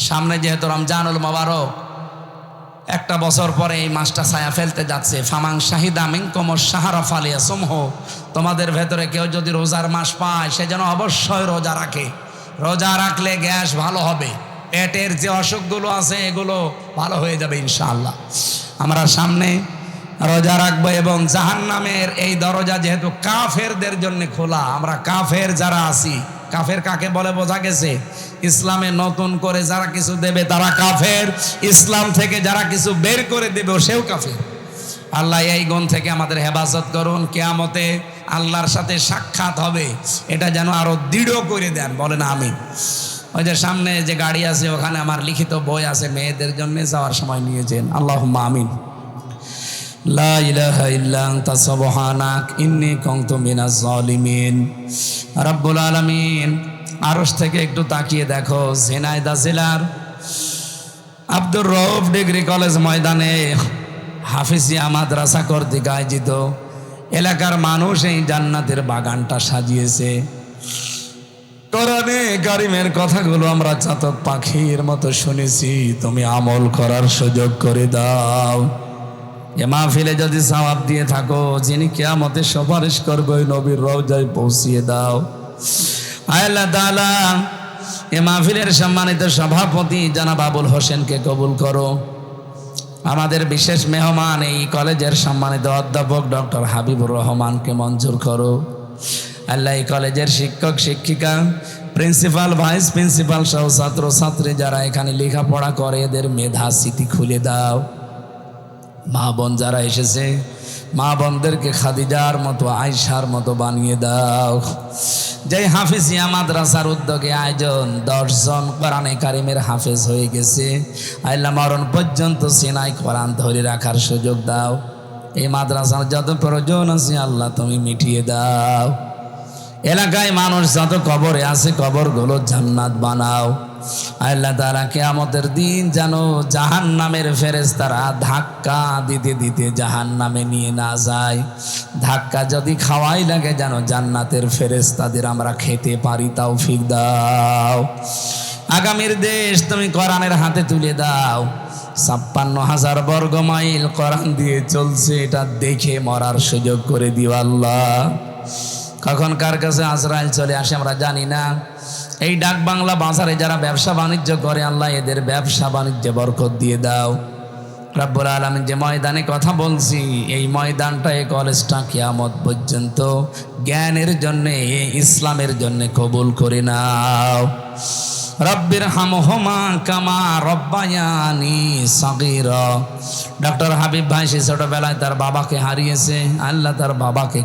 সামনে যেহেতু রমজানুল মোবারক, একটা বছর পরে এই মাসটা ছায়া ফেলতে যাচ্ছে। ফামাং শাহিদা মিনকুমুশ শাহরা ফালিয়াসুমহু, তোমাদের ভেতরে কেউ যদি রোজার মাস পায় সে যেন অবশ্যই রোজা রাখে। রোজা রাখলে গ্যাস ভালো হবে, পেটের যে অসুখগুলো আছে এগুলো ভালো হয়ে যাবে ইনশাআল্লাহ। আমরা সামনে রোজা রাখবো এবং জাহান্নামের এই দরজা যেহেতু কাফেরদের জন্য খোলা, আমরা কাফের যারা আছি, কাফের কাকে বলে বোঝা গেছে? ইসলামে নতুন করে যারা কিছু দেবে তারা কাফের, ইসলাম থেকে যারা কিছু বের করে দেবে সেও কাফের। আল্লাহ এই গুণ থেকে আমাদের হেফাজত করুন। কিয়ামতে আল্লাহর সাথে সাক্ষাৎ হবে, এটা যেন আরো দৃঢ় করে দেন, বলেন আমিন। ওই যে সামনে যে গাড়ি আছে ওখানে আমার লিখিত বই আছে, মেয়েদের জন্য যাওয়ার সময় নিয়ে যান। আল্লাহুম্মা আমিন। লা ইলাহা ইল্লা আনতা সুবহানাক ইন্নী কুনতু মিনাজ জালিমিন। রব্বুল আলামিন, আরশ থেকে একটু তাকিয়ে দেখো, ঝিনাইদহ জেলার আব্দুর রউফ ডিগ্রি কলেজ ময়দানে হাফিজিয়া মাদ্রাসা কর্তৃক আয়োজিত এলাকার মানুষ এই জান্নাতের বাগানটা সাজিয়েছে। কোরআনে কারিমের কথাগুলো আমরা চাতক পাখির মতো শুনেছি, তুমি আমল করার সুযোগ করে দাও। এ মাহফিলে যদি সওয়াব দিয়ে থাকো, যিনি কিয়ামতে সুপারিশ করবে ওই নবীর রওজায় পৌঁছিয়ে দাও। আল্লাহ তাআলা এ মাহফিলের সম্মানিত সভাপতি জনাব আবুল হোসেনকে কবুল করো। আমাদের বিশেষ মেহমান এই কলেজের সম্মানিত অধ্যাপক ডক্টর হাবিবুর রহমানকে মঞ্জুর করো। আল্লাহ এই কলেজের শিক্ষক শিক্ষিকা, প্রিন্সিপাল, ভাইস প্রিন্সিপাল সহ ছাত্র ছাত্রী যারা এখানে লেখাপড়া করে এদের মেধা স্মৃতি খুলে দাও। মা বোন যারা এসেছে মা বোনদেরকে খাদিজার মতো আয়েশার মতো বানিয়ে দাও। যে হাফিজিয়া মাদ্রাসার উদ্যোগে আয়োজন 10 জন কোরআনে কারিমের হাফেজ হয়ে গেছে, আল্লাহ মরণ পর্যন্ত সিনাই কোরআন ধরে রাখার সুযোগ দাও। এই মাদ্রাসার যত প্রয়োজন আছে আল্লাহ তুমি মিটিয়ে দাও। এলাকায় মানুষ যত কবরে আছে কবরগুলো জান্নাত বানাও। আল্লাহ তাআলা কিয়ামতের দিন যেন জাহান্নামের ফেরেশতারা ধাক্কা দিতে দিতে জাহান্নামে নিয়ে না যায়। ধাক্কা যদি খাওয়াই লাগে যেন জান্নাতের ফেরেশতাদের আমরা খেতে পারি, তৌফিক দাও। আগামীর দেশ তুমি কোরআনের হাতে তুলে দাও। 56,000 বর্গ মাইল কোরআন দিয়ে চলছে, এটা দেখে মরার সুযোগ করে দিও আল্লাহ। কখন কার কাছে আজরাইল চলে আসে আমরা জানি না। এই ডাক বাংলা বাজারে যারা ব্যবসা বাণিজ্য করে আল্লাহ এদের ব্যবসা বাণিজ্যে বরকত দিয়ে দাও। রব্বুল আলামিন যে ময়দানে কথা বলছি, এই ময়দানটা, এই কলেজটা কিয়ামত পর্যন্ত জ্ঞানের জন্যে, ইসলামের জন্যে কবুল করে নাও। রব্বির হামহুমা কামা রব্বায়ানি সাগীরা। ডক্টর হাবিব ভাই সে ছোটবেলায় তার বাবাকে হারিয়েছে। আল্লাহ তার বাবাকে